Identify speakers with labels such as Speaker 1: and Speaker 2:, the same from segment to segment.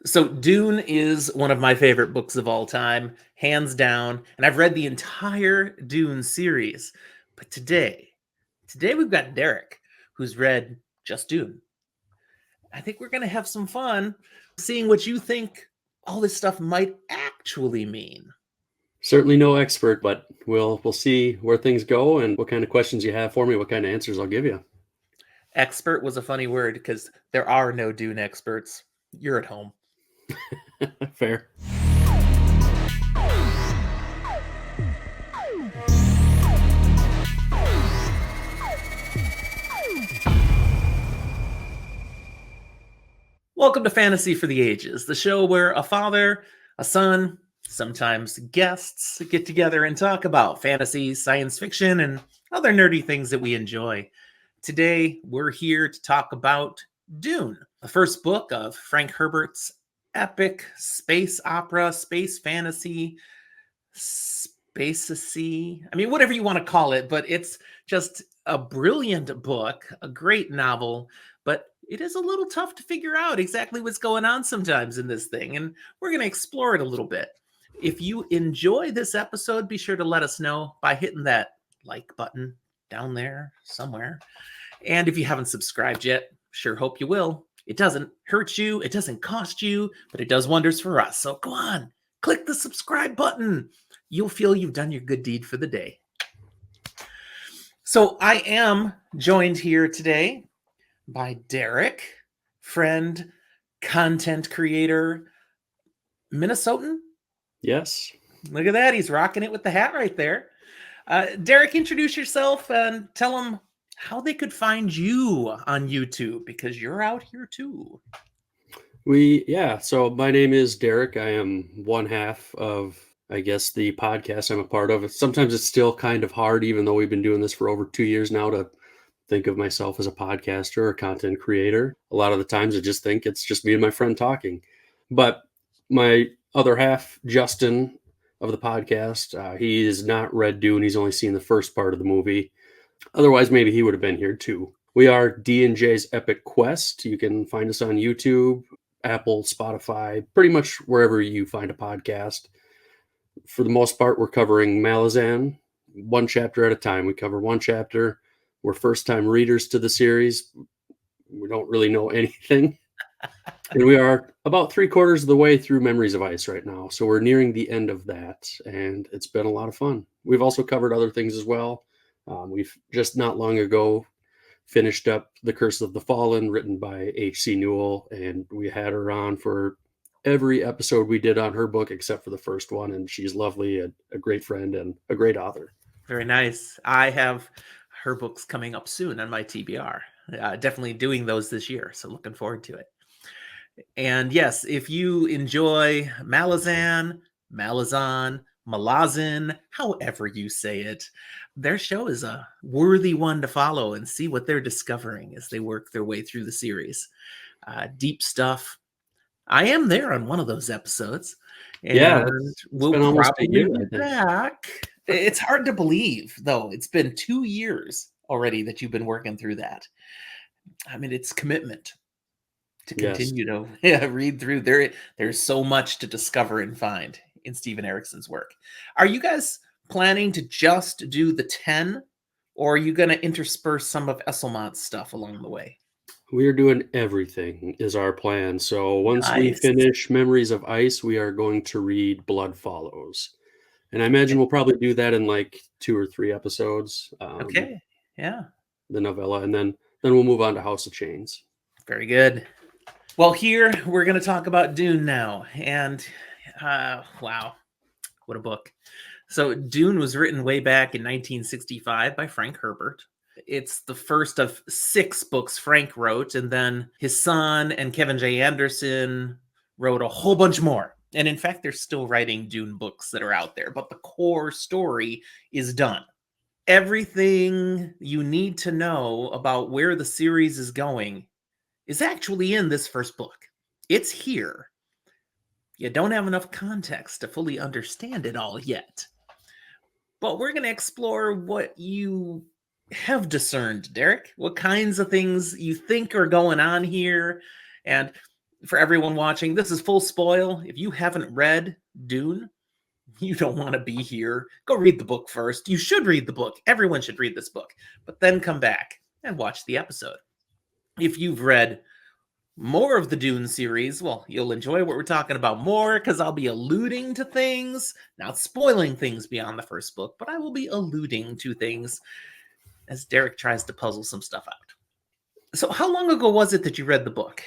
Speaker 1: So Dune is one of my favorite books of all time, hands down, and I've read the entire Dune series. But today we've got Derek, who's read just Dune. I think we're going to have some fun seeing what you think all this stuff might actually mean.
Speaker 2: Certainly no expert, but we'll see where things go and what kind of questions you have for me, what kind of answers I'll give you.
Speaker 1: Expert was a funny word because there are no Dune experts. You're at home.
Speaker 2: Fair.
Speaker 1: Welcome to Fantasy for the Ages, the show where a father, a son, sometimes guests get together and talk about fantasy, science fiction, and other nerdy things that we enjoy. Today, we're here to talk about Dune, the first book of Frank Herbert's epic space opera, space fantasy, spacey. I mean, whatever you want to call it, but it's just a brilliant book, a great novel, but it is a little tough to figure out exactly what's going on sometimes in this thing, and we're going to explore it a little bit. If you enjoy this episode, be sure to let us know by hitting that like button down there somewhere. And if you haven't subscribed yet, sure hope you will. It doesn't hurt you, it doesn't cost you, but it does wonders for us. So go on, click the subscribe button. You'll feel you've done your good deed for the day. So I am joined here today by Derek, friend, content creator, Minnesotan.
Speaker 2: Yes.
Speaker 1: Look at that. He's rocking it with the hat right there. Derek, introduce yourself and tell them how they could find you on YouTube, because you're out here too.
Speaker 2: So my name is Derek. I am one half of, I guess, the podcast I'm a part of. Sometimes it's still kind of hard, even though we've been doing this for over 2 years now, to think of myself as a podcaster or content creator. A lot of the times I just think it's just me and my friend talking. But my other half, Justin, of the podcast, he has not read Dune. He's only seen the first part of the movie. Otherwise, maybe he would have been here too. We are D&J's Epic Quest. You can find us on YouTube, Apple, Spotify, pretty much wherever you find a podcast. For the most part, we're covering Malazan one chapter at a time. We cover one chapter. We're first-time readers to the series. We don't really know anything. And we are about 3/4 of the way through Memories of Ice right now. So we're nearing the end of that, and it's been a lot of fun. We've also covered other things as well. We've just not long ago finished up The Curse of the Fallen, written by H.C. Newell, and we had her on for every episode we did on her book except for the first one, and she's lovely, a great friend, and a great author.
Speaker 1: Very nice. I have her books coming up soon on my TBR. Definitely doing those this year, so looking forward to it. And yes, if you enjoy Malazan, Malazan, however you say it, their show is a worthy one to follow and see what they're discovering as they work their way through the series. Deep stuff. I am there on one of those episodes, and we'll probably be back. It's hard to believe, though. It's been 2 years already that you've been working through that. I mean, it's commitment to continue to read through. There's so much to discover and find in Steven Erikson's work. Are you guys planning to just do the 10, or are you going to intersperse some of Esselmont's stuff along the way?
Speaker 2: We're doing everything is our plan. So once we finish Memories of Ice, we are going to read Blood Follows. And I imagine we'll probably do that in like 2 or 3 episodes.
Speaker 1: Okay. Yeah.
Speaker 2: The novella. And then we'll move on to House of Chains.
Speaker 1: Very good. Well, here we're going to talk about Dune now. And wow, what a book. So Dune was written way back in 1965 by Frank Herbert. It's the first of 6 books Frank wrote, and then his son and Kevin J. Anderson wrote a whole bunch more. And in fact, they're still writing Dune books that are out there, but the core story is done. Everything you need to know about where the series is going is actually in this first book. It's here. You don't have enough context to fully understand it all yet. But we're going to explore what you have discerned, Derek. What kinds of things you think are going on here. And for everyone watching, this is full spoil. If you haven't read Dune, you don't want to be here. Go read the book first. You should read the book. Everyone should read this book, but then come back and watch the episode. If you've read more of the Dune series, well, you'll enjoy what we're talking about more because I'll be alluding to things, not spoiling things beyond the first book, but I will be alluding to things as Derek tries to puzzle some stuff out. So how long ago was it that you read the book?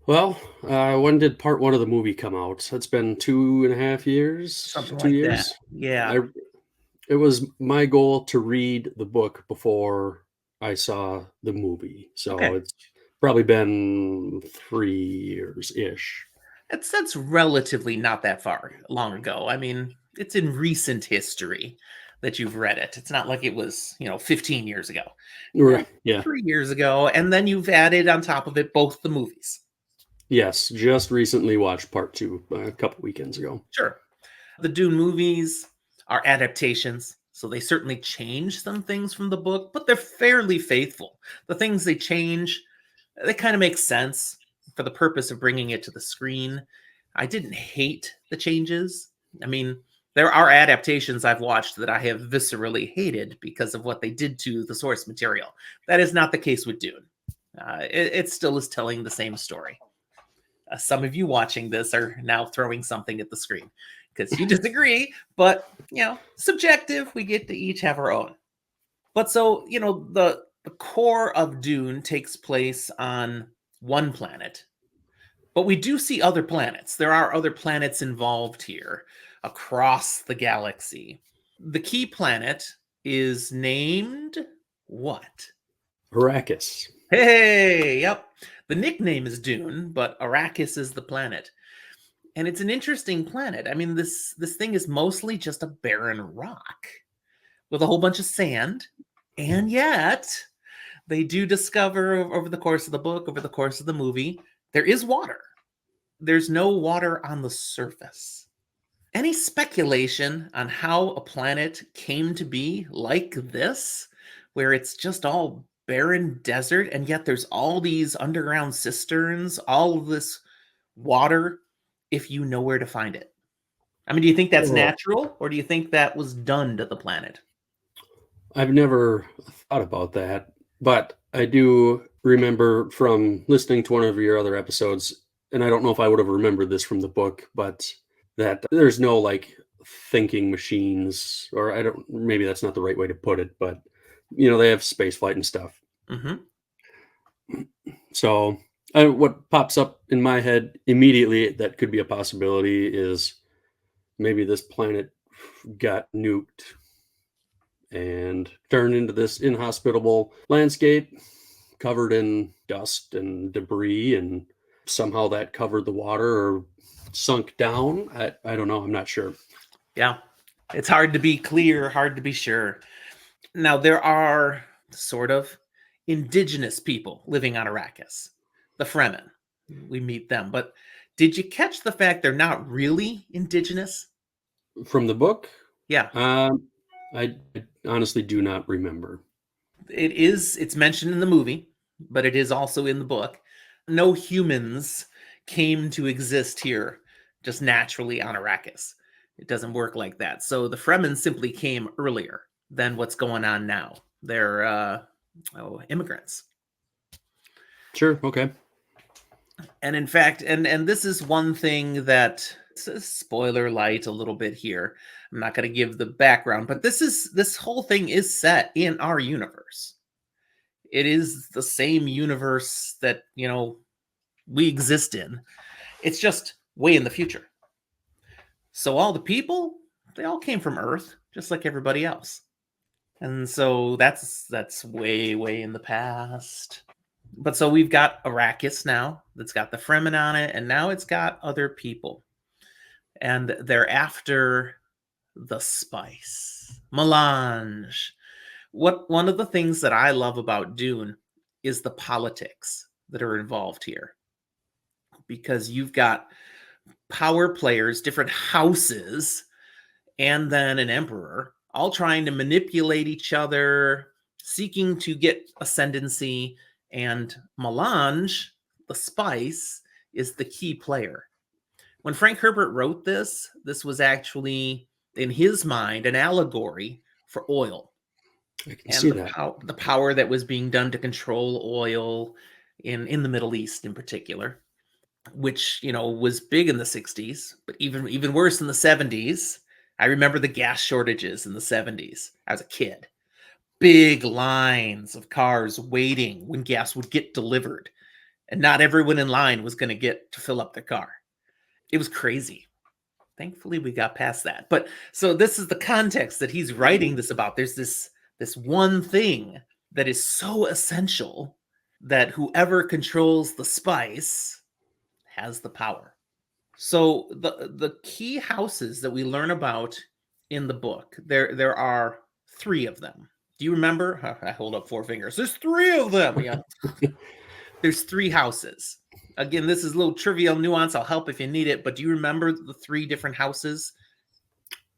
Speaker 2: Well, when did part 1 of the movie come out? It's been 2.5 years.
Speaker 1: Something
Speaker 2: 2
Speaker 1: like
Speaker 2: years.
Speaker 1: that. Yeah.
Speaker 2: It was my goal to read the book before I saw the movie, so
Speaker 1: Okay.
Speaker 2: it's probably been 3 years ish.
Speaker 1: That's relatively not that far long ago. I mean, it's in recent history that you've read it. It's not like it was, 15 years ago.
Speaker 2: Right? Yeah.
Speaker 1: 3 years ago, and then you've added on top of it both the movies.
Speaker 2: Yes, just recently watched part 2 a couple weekends ago.
Speaker 1: Sure. The Dune movies are adaptations, so they certainly change some things from the book, but they're fairly faithful. The things they change, they kind of make sense for the purpose of bringing it to the screen. I didn't hate the changes. I mean, there are adaptations I've watched that I have viscerally hated because of what they did to the source material. That is not the case with Dune. It still is telling the same story. Some of you watching this are now throwing something at the screen because you disagree, but, subjective. We get to each have our own. But so, the core of Dune takes place on one planet, but we do see other planets. There are other planets involved here across the galaxy. The key planet is named what?
Speaker 2: Arrakis.
Speaker 1: Hey, yep. The nickname is Dune, but Arrakis is the planet. And it's an interesting planet. I mean, this thing is mostly just a barren rock with a whole bunch of sand. And yet, they do discover over the course of the book, over the course of the movie, there is water. There's no water on the surface. Any speculation on how a planet came to be like this, where it's just all barren desert, and yet there's all these underground cisterns, all of this water, if you know where to find it? I mean, do you think that's natural, or do you think that was done to the planet?
Speaker 2: I've never thought about that, but I do remember from listening to one of your other episodes, and I don't know if I would have remembered this from the book, but that there's no like thinking machines, or maybe that's not the right way to put it, but they have space flight and stuff.
Speaker 1: Mm-hmm.
Speaker 2: So what pops up in my head immediately that could be a possibility is maybe this planet got nuked and turned into this inhospitable landscape covered in dust and debris, and somehow that covered the water or sunk down. I don't know. I'm not sure.
Speaker 1: Yeah. It's hard to be clear, hard to be sure. Now, there are sort of indigenous people living on Arrakis, the Fremen. We meet them. But did you catch the fact they're not really indigenous?
Speaker 2: From the book?
Speaker 1: Yeah.
Speaker 2: I honestly do not remember.
Speaker 1: It's mentioned in the movie, but it is also in the book. No humans came to exist here just naturally on Arrakis. It doesn't work like that. So the Fremen simply came earlier than what's going on now. They're immigrants.
Speaker 2: Sure. Okay.
Speaker 1: And in fact, and this is one thing that, it's a spoiler light a little bit here. I'm not going to give the background, but this whole thing is set in our universe. It is the same universe that, we exist in. It's just way in the future. So all the people, they all came from Earth, just like everybody else. And so that's way, way in the past. But so we've got Arrakis now that's got the Fremen on it, and now it's got other people. And they're after the spice. Melange. One of the things that I love about Dune is the politics that are involved here. Because you've got power players, different houses, and then an emperor, all trying to manipulate each other, seeking to get ascendancy. And melange, the spice, is the key player. When Frank Herbert wrote this was actually, in his mind, an allegory for oil
Speaker 2: I can
Speaker 1: and
Speaker 2: see that.
Speaker 1: the power that was being done to control oil in the Middle East in particular, which, you know, was big in the 60s, but even worse in the 70s. I remember the gas shortages in the 70s. I was a kid. Big lines of cars waiting when gas would get delivered, and not everyone in line was going to get to fill up their car. It was crazy. Thankfully, we got past that. But so this is the context that he's writing this about. There's this one thing that is so essential that whoever controls the spice has the power. So the key houses that we learn about in the book, there are 3 of them. Do you remember? I hold up 4 fingers. There's 3 of them. Yeah. There's 3 houses. Again, this is a little trivial nuance. I'll help if you need it. But do you remember the 3 different houses?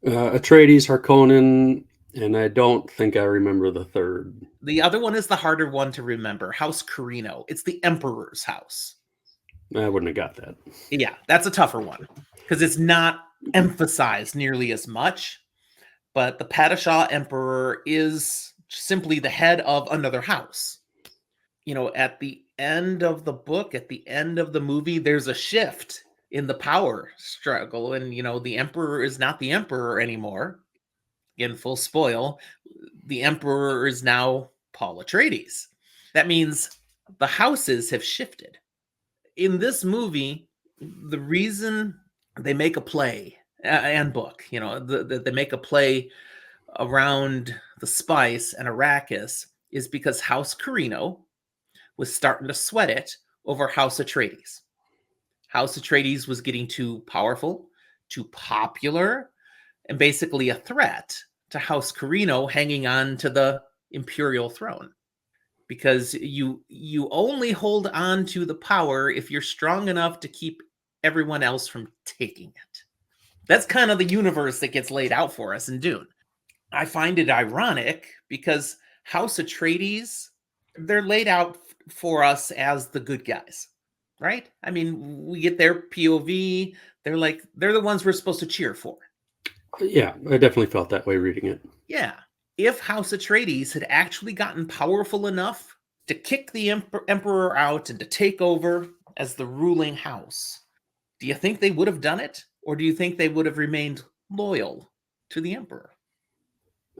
Speaker 2: Atreides, Harkonnen, and I don't think I remember the third.
Speaker 1: The other one is the harder one to remember. House Carino. It's the Emperor's house.
Speaker 2: I wouldn't have got that.
Speaker 1: Yeah, that's a tougher one because it's not emphasized nearly as much. But the Padishah Emperor is simply the head of another house. You know, at the end of the book, at the end of the movie, there's a shift in the power struggle. And, you know, the Emperor is not the Emperor anymore. Again, full spoil. The Emperor is now Paul Atreides. That means the houses have shifted. In this movie, the reason they make a play and book, you know, they make a play around the spice and Arrakis is because House Carino was starting to sweat it over House Atreides. House Atreides was getting too powerful, too popular, and basically a threat to House Carino hanging on to the imperial throne. Because you only hold on to the power if you're strong enough to keep everyone else from taking it. That's kind of the universe that gets laid out for us in Dune. I find it ironic because House Atreides, they're laid out for us as the good guys, right? I mean, we get their POV. They're the ones we're supposed to cheer for.
Speaker 2: Yeah, I definitely felt that way reading it.
Speaker 1: Yeah. If House Atreides had actually gotten powerful enough to kick the Emperor out and to take over as the ruling house, do you think they would have done it? Or do you think they would have remained loyal to the Emperor?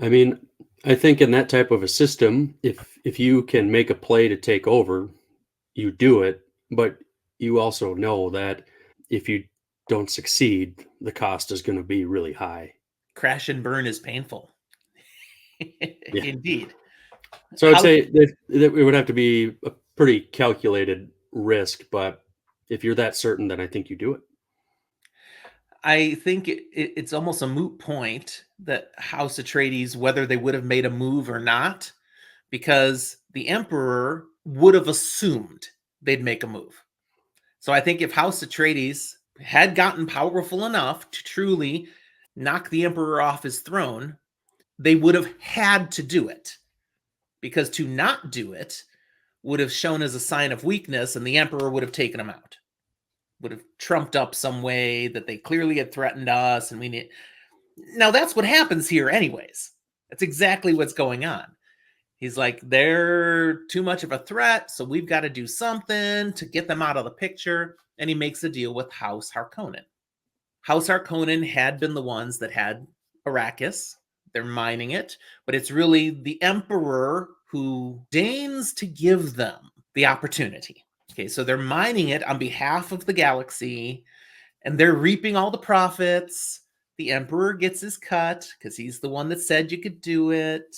Speaker 2: I mean, I think in that type of a system, if you can make a play to take over, you do it, but you also know that if you don't succeed, the cost is going to be really high.
Speaker 1: Crash and burn is painful.
Speaker 2: Yeah.
Speaker 1: Indeed.
Speaker 2: So I'd say that it would have to be a pretty calculated risk, but if you're that certain, then I think you do it.
Speaker 1: I think it's almost a moot point that House Atreides, whether they would have made a move or not, because the Emperor would have assumed they'd make a move. So I think if House Atreides had gotten powerful enough to truly knock the Emperor off his throne, they would have had to do it. Because to not do it would have shown as a sign of weakness, and the Emperor would have taken him out. Would have trumped up some way that they clearly had threatened us, and we need. Now that's what happens here, anyways. That's exactly what's going on. He's like, they're too much of a threat, so we've got to do something to get them out of the picture. And he makes a deal with House Harkonnen. House Harkonnen had been the ones that had Arrakis. They're mining it, but it's really the Emperor who deigns to give them the opportunity. Okay, so they're mining it on behalf of the galaxy, and they're reaping all the profits. The Emperor gets his cut because he's the one that said you could do it.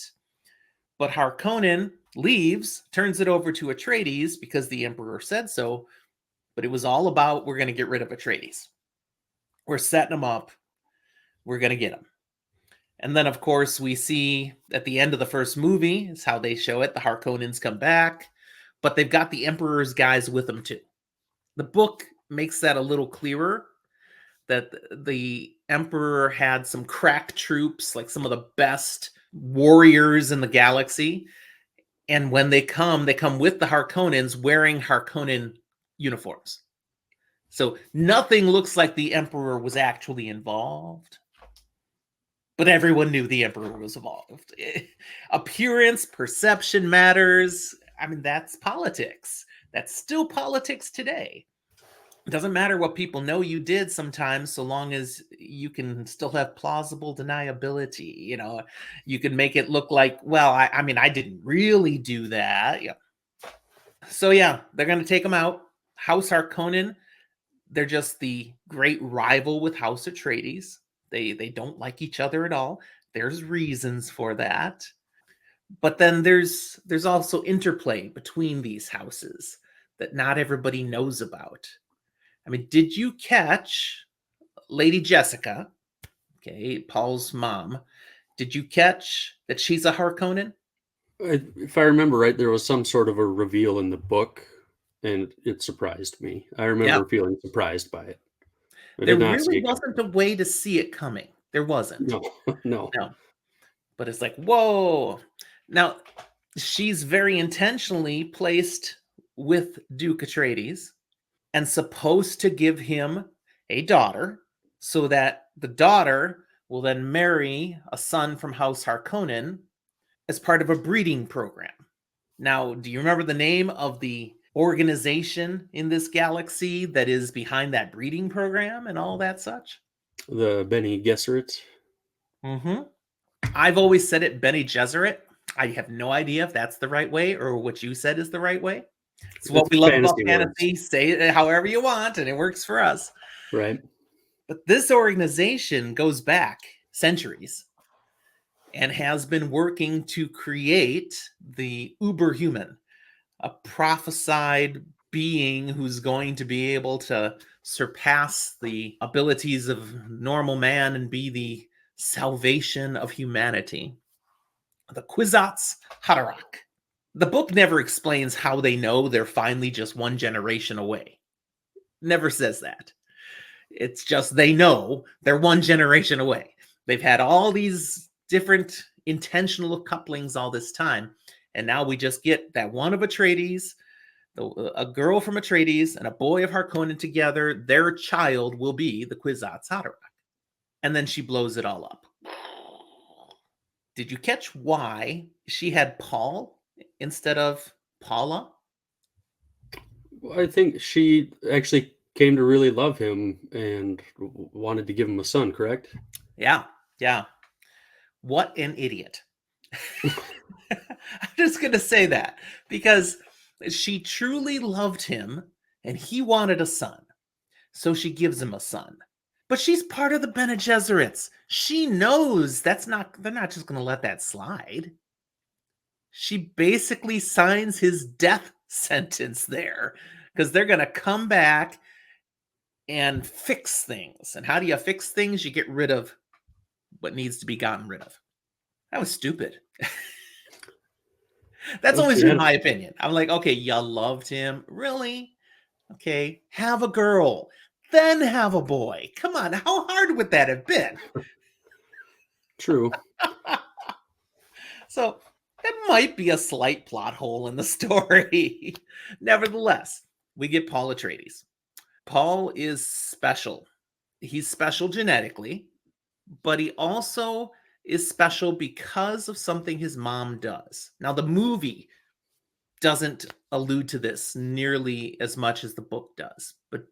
Speaker 1: But Harkonnen leaves, turns it over to Atreides because the Emperor said so. But it was all about, we're going to get rid of Atreides. We're setting him up. We're going to get him. And then, of course, we see at the end of the first movie, is how they show it, the Harkonnens come back, but they've got the Emperor's guys with them too. The book makes that a little clearer, that the Emperor had some crack troops, like some of the best warriors in the galaxy. And when they come with the Harkonnens wearing Harkonnen uniforms. So nothing looks like the Emperor was actually involved. But everyone knew the Emperor was involved. Appearance, perception matters. I mean, that's politics. That's still politics today. It doesn't matter what people know you did sometimes, so long as you can still have plausible deniability. You know, you can make it look like, well, I mean, I didn't really do that. Yeah. So yeah, they're going to take them out. House Harkonnen, they're just the great rival with House Atreides. They don't like each other at all. There's reasons for that. But then there's also interplay between these houses that not everybody knows about. I mean, did you catch Lady Jessica, okay, Paul's mom? Did you catch that she's a Harkonnen?
Speaker 2: If I remember right, there was some sort of a reveal in the book, and it surprised me. I remember feeling surprised by it. I
Speaker 1: There
Speaker 2: did not see
Speaker 1: really
Speaker 2: it coming.
Speaker 1: wasn't a way to see it coming. There wasn't.
Speaker 2: No, no.
Speaker 1: No. But it's like, whoa. Now, she's very intentionally placed with Duke Atreides and supposed to give him a daughter so that the daughter will then marry a son from House Harkonnen as part of a breeding program. Now, do you remember the name of the organization in this galaxy that is behind that breeding program and all that such?
Speaker 2: The Bene Gesserit.
Speaker 1: Mm-hmm. I've always said it Bene Gesserit. I have no idea if that's the right way or what you said is the right way. It's what we love about fantasy. Say it however you want, and it works for us.
Speaker 2: Right.
Speaker 1: But this organization goes back centuries and has been working to create the uber-human, a prophesied being who's going to be able to surpass the abilities of normal man and be the salvation of humanity. The Kwisatz Haderach. The book never explains how they know they're finally just one generation away. Never says that. It's just they know they're one generation away. They've had all these different intentional couplings all this time, and now we just get that one of Atreides, a girl from Atreides, and a boy of Harkonnen together. Their child will be the Kwisatz Haderach. And then she blows it all up. Did you catch why she had Paul instead of Paula?
Speaker 2: I think she actually came to really love him and wanted to give him a son, correct?
Speaker 1: Yeah. What an idiot. I'm just going to say that because she truly loved him and he wanted a son. So she gives him a son. But she's part of the Bene Gesserits. She knows they're not just going to let that slide. She basically signs his death sentence there because they're going to come back and fix things. And how do you fix things? You get rid of what needs to be gotten rid of. That was stupid. That's always been my opinion. I'm like, okay, you loved him. Really? Okay, have a girl. Then have a boy. Come on, how hard would that have been?
Speaker 2: True.
Speaker 1: So that might be a slight plot hole in the story. Nevertheless, we get Paul Atreides. Paul is special. He's special genetically, but he also is special because of something his mom does. Now, the movie doesn't allude to this nearly as much as the book does, but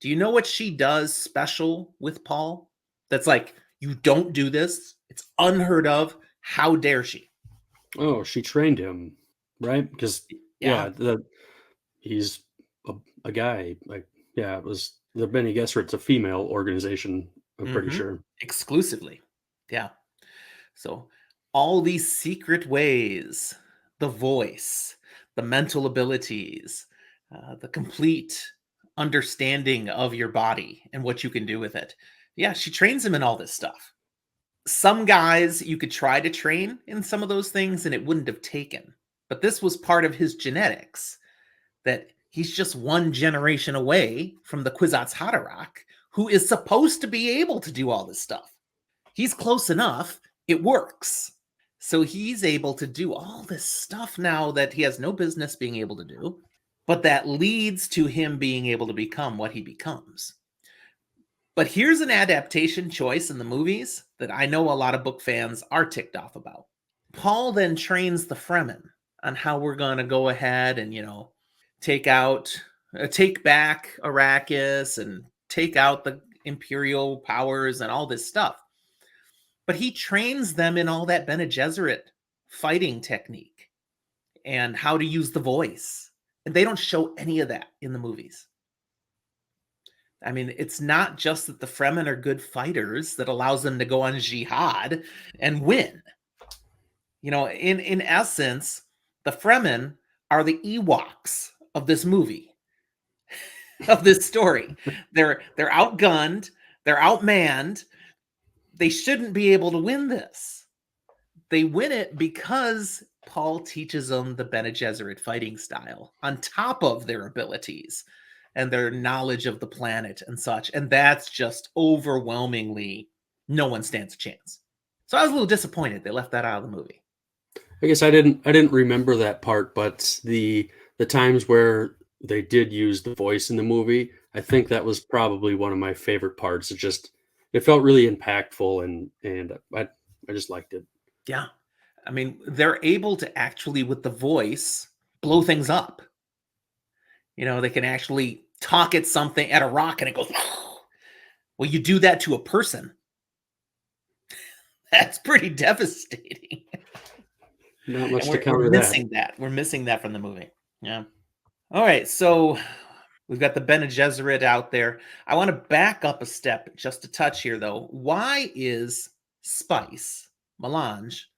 Speaker 1: do you know what she does special with Paul? That's like, you don't do this. It's unheard of. How dare she?
Speaker 2: Oh, she trained him, right? Because he's a guy. Like, yeah, it was the Bene Gesserit's a female organization. I'm pretty sure
Speaker 1: exclusively. Yeah. So all these secret ways, the voice, the mental abilities, the complete understanding of your body and what you can do with it. Yeah, she trains him in all this stuff. Some guys you could try to train in some of those things and it wouldn't have taken. But this was part of his genetics, that he's just one generation away from the Kwisatz Haderach, who is supposed to be able to do all this stuff. He's close enough. It works. So he's able to do all this stuff now that he has no business being able to do. but that leads to him being able to become what he becomes. But here's an adaptation choice in the movies that I know a lot of book fans are ticked off about. Paul then trains the Fremen on how we're going to go ahead and, take back Arrakis and take out the Imperial powers and all this stuff. But he trains them in all that Bene Gesserit fighting technique and how to use the voice. And they don't show any of that in the movies. I mean, it's not just that the Fremen are good fighters that allows them to go on jihad and win. In essence, the Fremen are the Ewoks of this movie, of this story. They're outgunned, they're outmanned. They shouldn't be able to win this. They win it because Paul teaches them the Bene Gesserit fighting style on top of their abilities and their knowledge of the planet and such. And that's just overwhelmingly, no one stands a chance. So I was a little disappointed they left that out of the movie.
Speaker 2: I guess I didn't remember that part, but the times where they did use the voice in the movie, I think that was probably one of my favorite parts. It felt really impactful, and I just liked it.
Speaker 1: Yeah. I mean, they're able to actually, with the voice, blow things up. They can actually talk at something, at a rock, and it goes, well, you do that to a person. That's pretty devastating.
Speaker 2: Not much to counter
Speaker 1: we're missing that. We're missing that from the movie. Yeah. All right. So we've got the Bene Gesserit out there. I want to back up a step just a touch here, though. Why is spice, melange,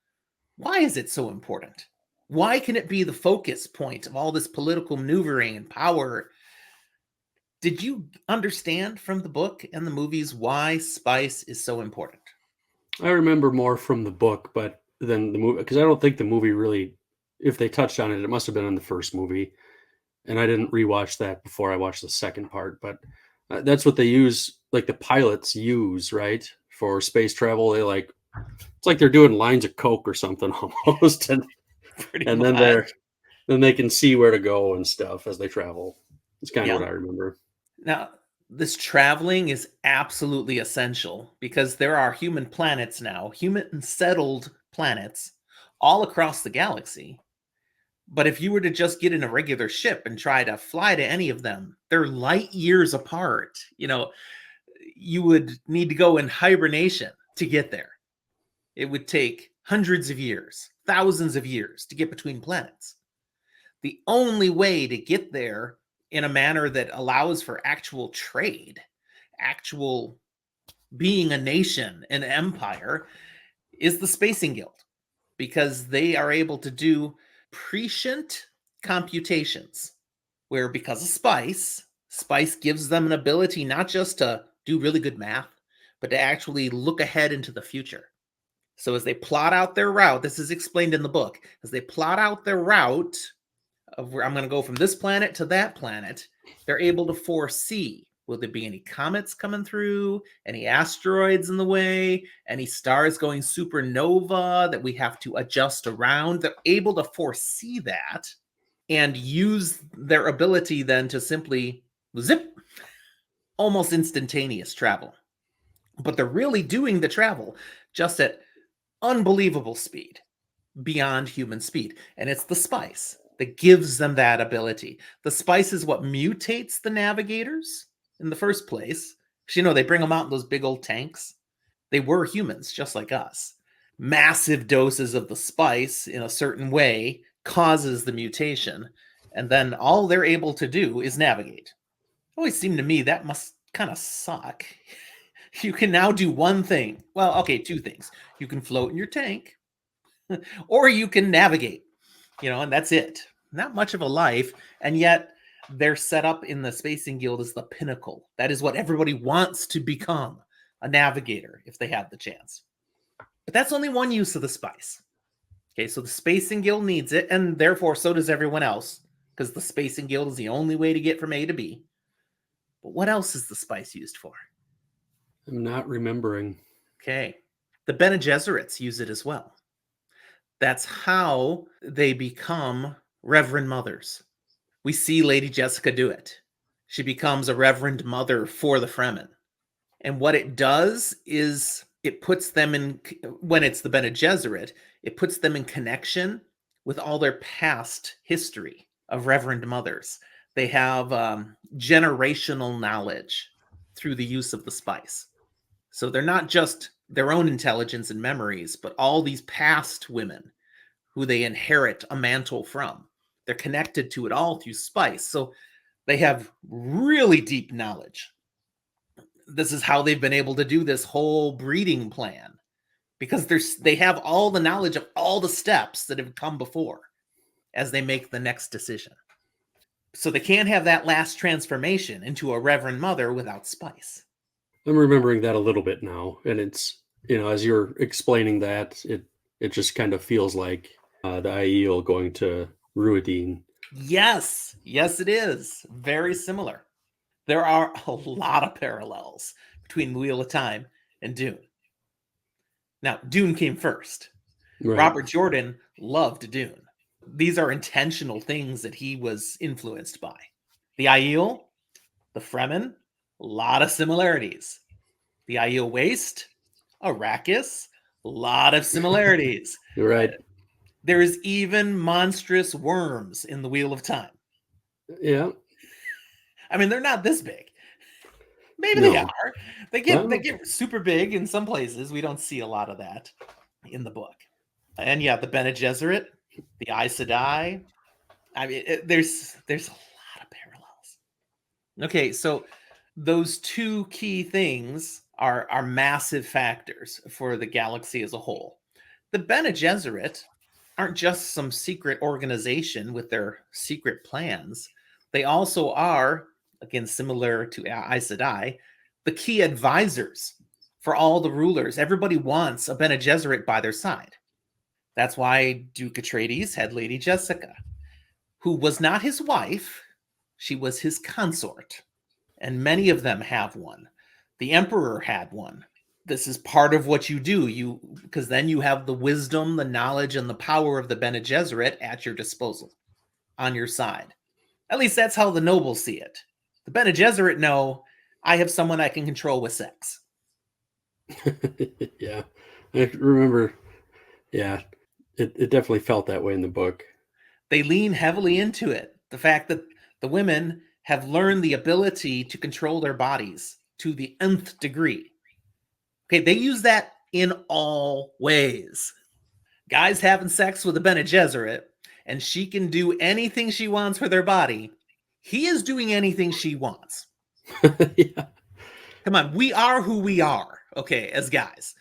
Speaker 1: why is it so important? Why can it be the focus point of all this political maneuvering and power? Did you understand from the book and the movies why spice is so important?
Speaker 2: I remember more from the book, but then the movie, because I don't think the movie really, if they touched on it, it must have been in the first movie. And I didn't rewatch that before I watched the second part, but that's what they use, like the pilots use, right? For space travel. It's like they're doing lines of Coke or something almost. And then they can see where to go and stuff as they travel. It's kind of what I remember.
Speaker 1: Now, this traveling is absolutely essential because there are human planets now, human settled planets all across the galaxy. But if you were to just get in a regular ship and try to fly to any of them, they're light years apart. You would need to go in hibernation to get there. It would take hundreds of years, thousands of years to get between planets. The only way to get there in a manner that allows for actual trade, actual being a nation, an empire, is the Spacing Guild, because they are able to do prescient computations, where because of spice gives them an ability not just to do really good math, but to actually look ahead into the future. So as they plot out their route, this is explained in the book, as they plot out their route of where I'm going to go from this planet to that planet, they're able to foresee, will there be any comets coming through, any asteroids in the way, any stars going supernova that we have to adjust around? They're able to foresee that and use their ability then to simply zip, almost instantaneous travel. But they're really doing the travel just at unbelievable speed, beyond human speed. And it's the spice that gives them that ability. The spice is what mutates the navigators in the first place. Because, they bring them out in those big old tanks. They were humans, just like us. Massive doses of the spice in a certain way causes the mutation. And then all they're able to do is navigate. It always seemed to me that must kind of suck. You can now do one thing. Well, okay, two things. You can float in your tank, or you can navigate, and that's it. Not much of a life, and yet they're set up in the Spacing Guild as the pinnacle. That is what everybody wants to become, a navigator, if they have the chance. But that's only one use of the spice. Okay, so the Spacing Guild needs it, and therefore so does everyone else, because the Spacing Guild is the only way to get from A to B. But what else is the spice used for?
Speaker 2: I'm not remembering.
Speaker 1: Okay. The Bene Gesserits use it as well. That's how they become Reverend Mothers. We see Lady Jessica do it. She becomes a reverend mother for the Fremen. And what it does is it puts them in, when it's the Bene Gesserit, it puts them in connection with all their past history of reverend mothers. They have generational knowledge through the use of the spice. So they're not just their own intelligence and memories, but all these past women who they inherit a mantle from. They're connected to it all through spice. So they have really deep knowledge. This is how they've been able to do this whole breeding plan, because they have all the knowledge of all the steps that have come before as they make the next decision. So they can't have that last transformation into a reverend mother without spice.
Speaker 2: I'm remembering that a little bit now, and it's, as you're explaining that, it just kind of feels like the Aiel going to Ruidin.
Speaker 1: Yes, it is very similar. There are a lot of parallels between the Wheel of Time and Dune. Now, Dune came first.
Speaker 2: Right.
Speaker 1: Robert Jordan loved Dune. These are intentional things that he was influenced by. The Aiel, the Fremen, a lot of similarities. The Aiel Waste, Arrakis, a lot of similarities.
Speaker 2: You're right.
Speaker 1: There's even monstrous worms in the Wheel of Time.
Speaker 2: Yeah.
Speaker 1: I mean, they're not this big. Maybe
Speaker 2: No.
Speaker 1: they are. They get super big in some places. We don't see a lot of that in the book. And yeah, the Bene Gesserit, the Aes Sedai. I mean, there's a lot of parallels. Okay, so those two key things are massive factors for the galaxy as a whole. The Bene Gesserit aren't just some secret organization with their secret plans. They also are, again, similar to Aes Sedai, the key advisors for all the rulers. Everybody wants a Bene Gesserit by their side. That's why Duke Atreides had Lady Jessica, who was not his wife. She was his consort. And many of them have one. The Emperor had one. This is part of what you do, because then you have the wisdom, the knowledge, and the power of the Bene Gesserit at your disposal, on your side. At least that's how the nobles see it. The Bene Gesserit know, I have someone I can control with sex.
Speaker 2: Yeah, I remember. Yeah, it definitely felt that way in the book.
Speaker 1: They lean heavily into it. The fact that the women have learned the ability to control their bodies to the nth degree. Okay, they use that in all ways. Guys having sex with a Bene Gesserit, and she can do anything she wants with her body. He is doing anything she wants.
Speaker 2: Yeah.
Speaker 1: Come on, we are who we are, okay, as guys.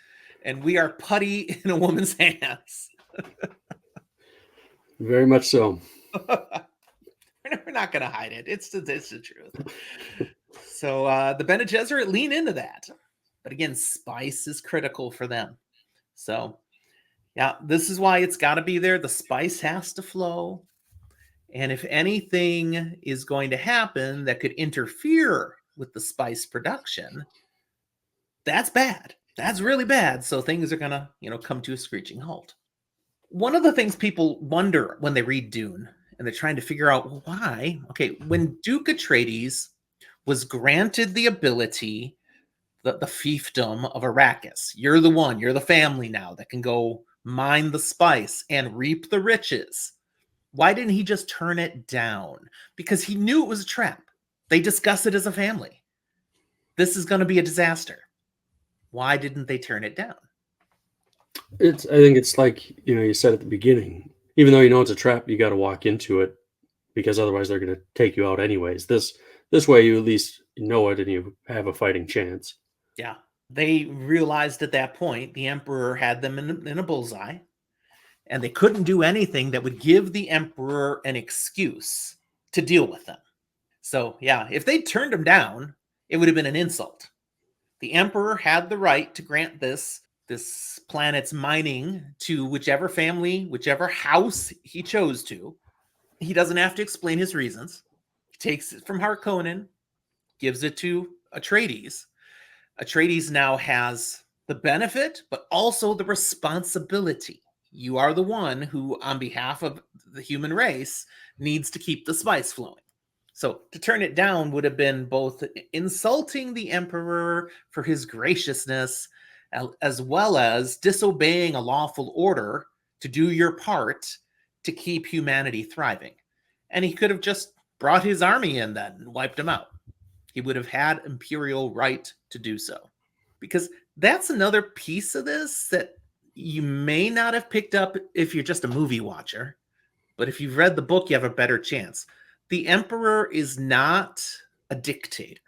Speaker 1: And we are putty in a woman's hands.
Speaker 2: Very much so.
Speaker 1: We're not going to hide it. It's the truth. So the Bene Gesserit lean into that. But again, spice is critical for them. So, yeah, this is why it's got to be there. The spice has to flow. And if anything is going to happen that could interfere with the spice production, that's bad. That's really bad. So things are going to, come to a screeching halt. One of the things people wonder when they read Dune, and they're trying to figure out why. Okay, when Duke Atreides was granted the ability, the fiefdom of Arrakis, you're the family now that can go mine the spice and reap the riches. Why didn't he just turn it down? Because he knew it was a trap. They discuss it as a family. This is going to be a disaster. Why didn't they turn it down?
Speaker 2: I think it's like, you said at the beginning, even though it's a trap, you got to walk into it, because otherwise they're going to take you out anyways. This way you at least know it and you have a fighting chance.
Speaker 1: Yeah. They realized at that point the Emperor had them in a bullseye, and they couldn't do anything that would give the Emperor an excuse to deal with them. So, yeah, if they turned him down, it would have been an insult. The Emperor had the right to grant this planet's mining to whichever family, whichever house he chose to. He doesn't have to explain his reasons. He takes it from Harkonnen, gives it to Atreides. Atreides now has the benefit, but also the responsibility. You are the one who, on behalf of the human race, needs to keep the spice flowing. So to turn it down would have been both insulting the emperor for his graciousness, as well as disobeying a lawful order to do your part to keep humanity thriving. And he could have just brought his army in then and wiped them out. He would have had imperial right to do so. Because that's another piece of this that you may not have picked up if you're just a movie watcher, but if you've read the book, you have a better chance. The emperor is not a dictator.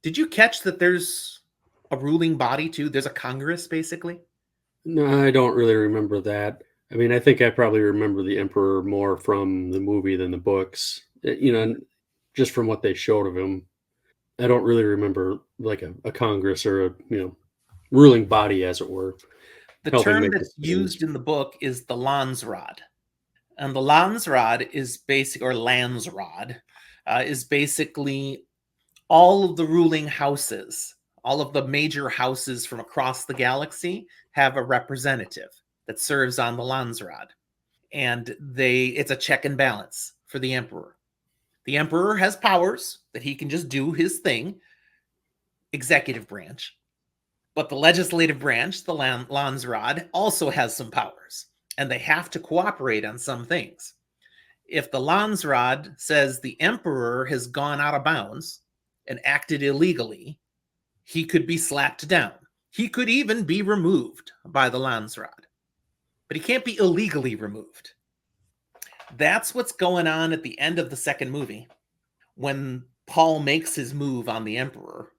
Speaker 1: Did you catch that there's a ruling body too? There's a Congress, basically?
Speaker 2: No, I don't really remember that. I mean, I think I probably remember the Emperor more from the movie than the books. Just from what they showed of him. I don't really remember like a Congress or a ruling body, as it were.
Speaker 1: The term that's used in the book is the Landsrod. And the Landsrod is basic, or Landsrod, is basically all of the ruling houses, all of the major houses from across the galaxy have a representative that serves on the Landsrod. And it's a check and balance for the emperor. The emperor has powers that he can just do his thing, executive branch. But the legislative branch, the Landsrod, also has some powers, and they have to cooperate on some things. If the Landsrod says the emperor has gone out of bounds and acted illegally, he could be slapped down. He could even be removed by the Landsrod. But he can't be illegally removed. That's what's going on at the end of the second movie, when Paul makes his move on the emperor.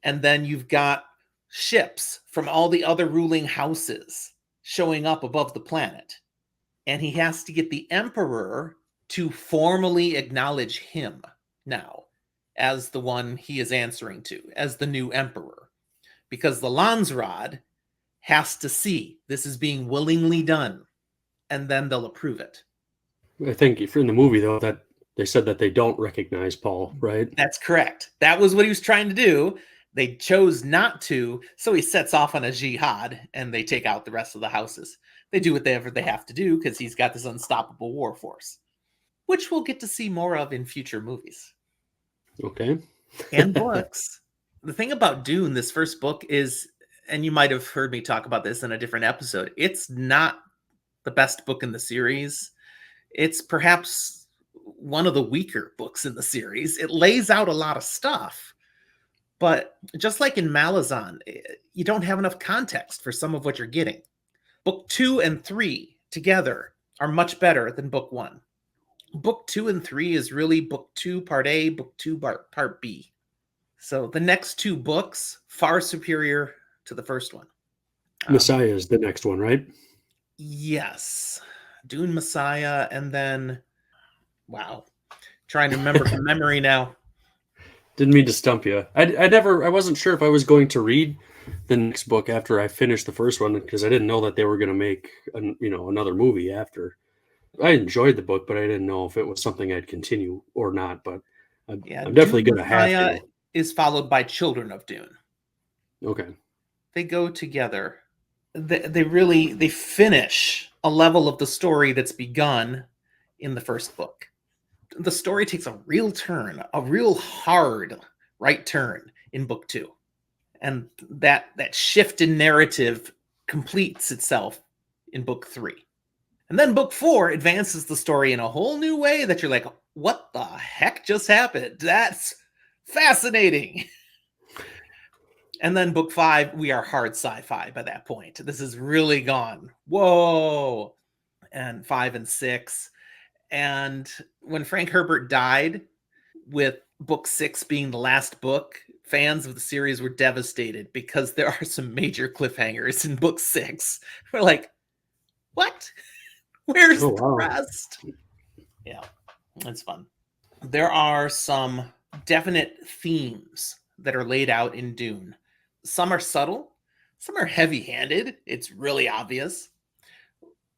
Speaker 1: And then you've got ships from all the other ruling houses showing up above the planet. And he has to get the emperor to formally acknowledge him now as the one he is answering to, as the new emperor. Because the Landsrod has to see this is being willingly done, and then they'll approve it.
Speaker 2: I think in the movie, though, that they said that they don't recognize Paul, right?
Speaker 1: That's correct. That was what he was trying to do. They chose not to, so he sets off on a jihad, and they take out the rest of the houses. They do whatever they have to do because he's got this unstoppable war force, which we'll get to see more of in future movies.
Speaker 2: Okay.
Speaker 1: And books. The thing about Dune, this first book, is, and you might have heard me talk about this in a different episode, it's not the best book in the series. It's perhaps one of the weaker books in the series. It lays out a lot of stuff, but just like in Malazan, you don't have enough context for some of what you're getting. Book 2 and 3 together are much better than book 1. Book 2 and 3 is really book 2 part A, book 2 part B. So the next two books, far superior to the first one.
Speaker 2: Messiah is the next one, right?
Speaker 1: Yes. Dune, Messiah, and then, wow, trying to remember from memory now.
Speaker 2: Didn't mean to stump you. I wasn't sure if I was going to read the next book after I finished the first one, because I didn't know that they were going to make another movie after. I enjoyed the book, but I didn't know if it was something I'd continue or not. But I'm definitely going to have to.
Speaker 1: Is followed by Children of Dune.
Speaker 2: Okay.
Speaker 1: They go together. They finish a level of the story that's begun in the first book. The story takes a real turn, a real hard right turn in book 2. And that shift in narrative completes itself in book 3. And then book 4 advances the story in a whole new way that you're like, what the heck just happened? That's fascinating. And then book 5, we are hard sci-fi by that point. This is really gone. Whoa. And 5 and 6. And when Frank Herbert died, with book 6 being the last book, fans of the series were devastated because there are some major cliffhangers in book 6. We're like, what? Where's the rest? Yeah, it's fun. There are some definite themes that are laid out in Dune. Some are subtle, some are heavy-handed. It's really obvious.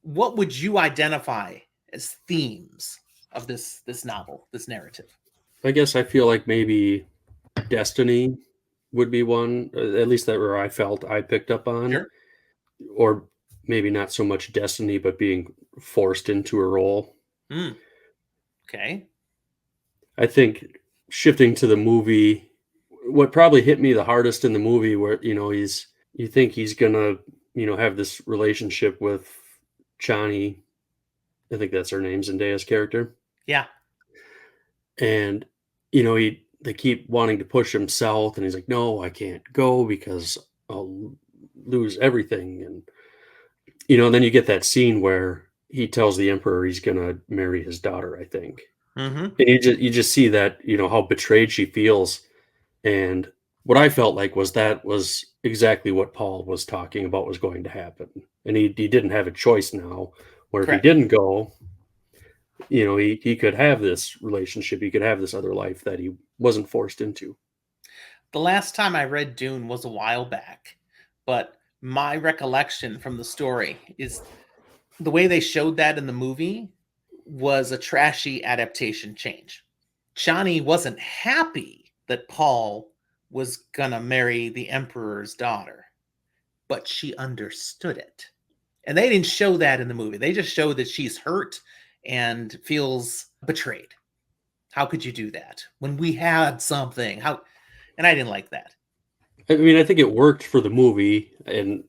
Speaker 1: What would you identify as themes of this novel, this narrative?
Speaker 2: I guess I feel like maybe destiny would be one, at least that where I felt I picked up on.
Speaker 1: Sure.
Speaker 2: Or maybe not so much destiny, but being forced into a role.
Speaker 1: Hmm. Okay.
Speaker 2: I think shifting to the movie, what probably hit me the hardest in the movie, where you think he's gonna have this relationship with Chani. I think that's her name, Zendaya's character,
Speaker 1: Yeah.
Speaker 2: and they keep wanting to push him south, and he's like, "No, I can't go because I'll lose everything." And and then you get that scene where he tells the emperor he's gonna marry his daughter, I think,
Speaker 1: Mm-hmm.
Speaker 2: and you just see that how betrayed she feels. And what I felt like was exactly what Paul was talking about was going to happen, and he didn't have a choice now. Where if he
Speaker 1: Correct.
Speaker 2: didn't go, he could have this relationship, he could have this other life that he wasn't forced into.
Speaker 1: The last time I read Dune was a while back, but my recollection from the story is the way they showed that in the movie was a trashy adaptation change. Chani wasn't happy that Paul was gonna marry the emperor's daughter, but she understood it. And they didn't show that in the movie. They just showed that she's hurt and feels betrayed. How could you do that when we had something? How And I didn't like that.
Speaker 2: I mean, I think it worked for the movie, and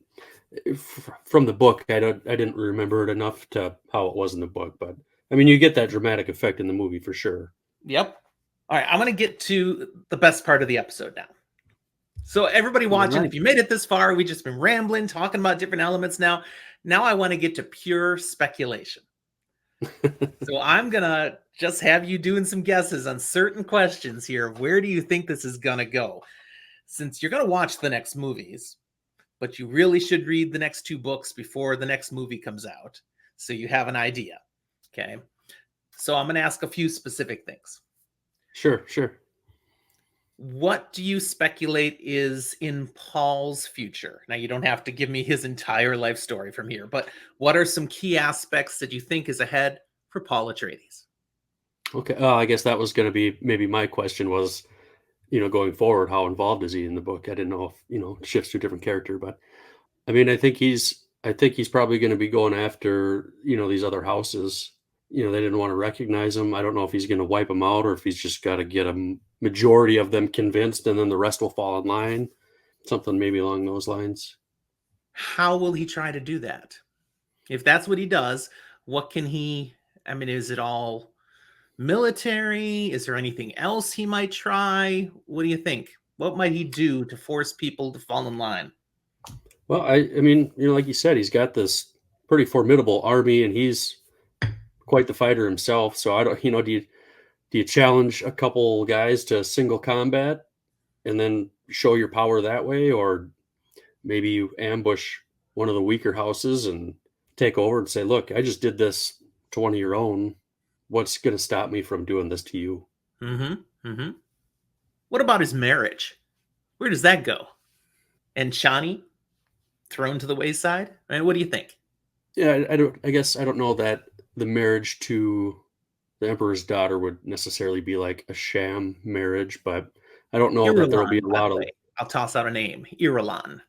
Speaker 2: from the book, I didn't remember it enough to how it was in the book, but I mean, you get that dramatic effect in the movie for sure.
Speaker 1: Yep. All right, I'm going to get to the best part of the episode now. So everybody
Speaker 2: All
Speaker 1: watching,
Speaker 2: right.
Speaker 1: if you made it this far, we just been rambling, talking about different elements now. Now I want to get to pure speculation. So I'm going to just have you doing some guesses on certain questions here. Where do you think this is going to go? Since you're going to watch the next movies, but you really should read the next two books before the next movie comes out, so you have an idea. Okay. So I'm going to ask a few specific things.
Speaker 2: Sure, sure.
Speaker 1: What do you speculate is in Paul's future? Now, you don't have to give me his entire life story from here, but what are some key aspects that you think is ahead for Paul Atreides?
Speaker 2: Okay. I guess that was going to be maybe my question was, going forward, how involved is he in the book? I didn't know if, it shifts to a different character, but I mean, I think he's probably going to be going after, these other houses. They didn't want to recognize him. I don't know if he's going to wipe them out or if he's just got to get a majority of them convinced and then the rest will fall in line. Something maybe along those lines.
Speaker 1: How will he try to do that? If that's what he does, what can he? I mean, is it all military? Is there anything else he might try? What do you think? What might he do to force people to fall in line?
Speaker 2: Well, I mean, like you said, he's got this pretty formidable army and he's quite the fighter himself. So I don't, do you challenge a couple guys to single combat and then show your power that way, or maybe you ambush one of the weaker houses and take over and say, "Look, I just did this to one of your own. What's going to stop me from doing this to you?"
Speaker 1: Mm-hmm. Mm-hmm. What about his marriage? Where does that go? And Shani thrown to the wayside? I mean, what do you think?
Speaker 2: Yeah, I don't. I guess I don't know that the marriage to the emperor's daughter would necessarily be like a sham marriage, but I don't know that there'll be
Speaker 1: Irulan,
Speaker 2: a
Speaker 1: by
Speaker 2: lot
Speaker 1: the
Speaker 2: of.
Speaker 1: way. I'll toss out a name. Irulan.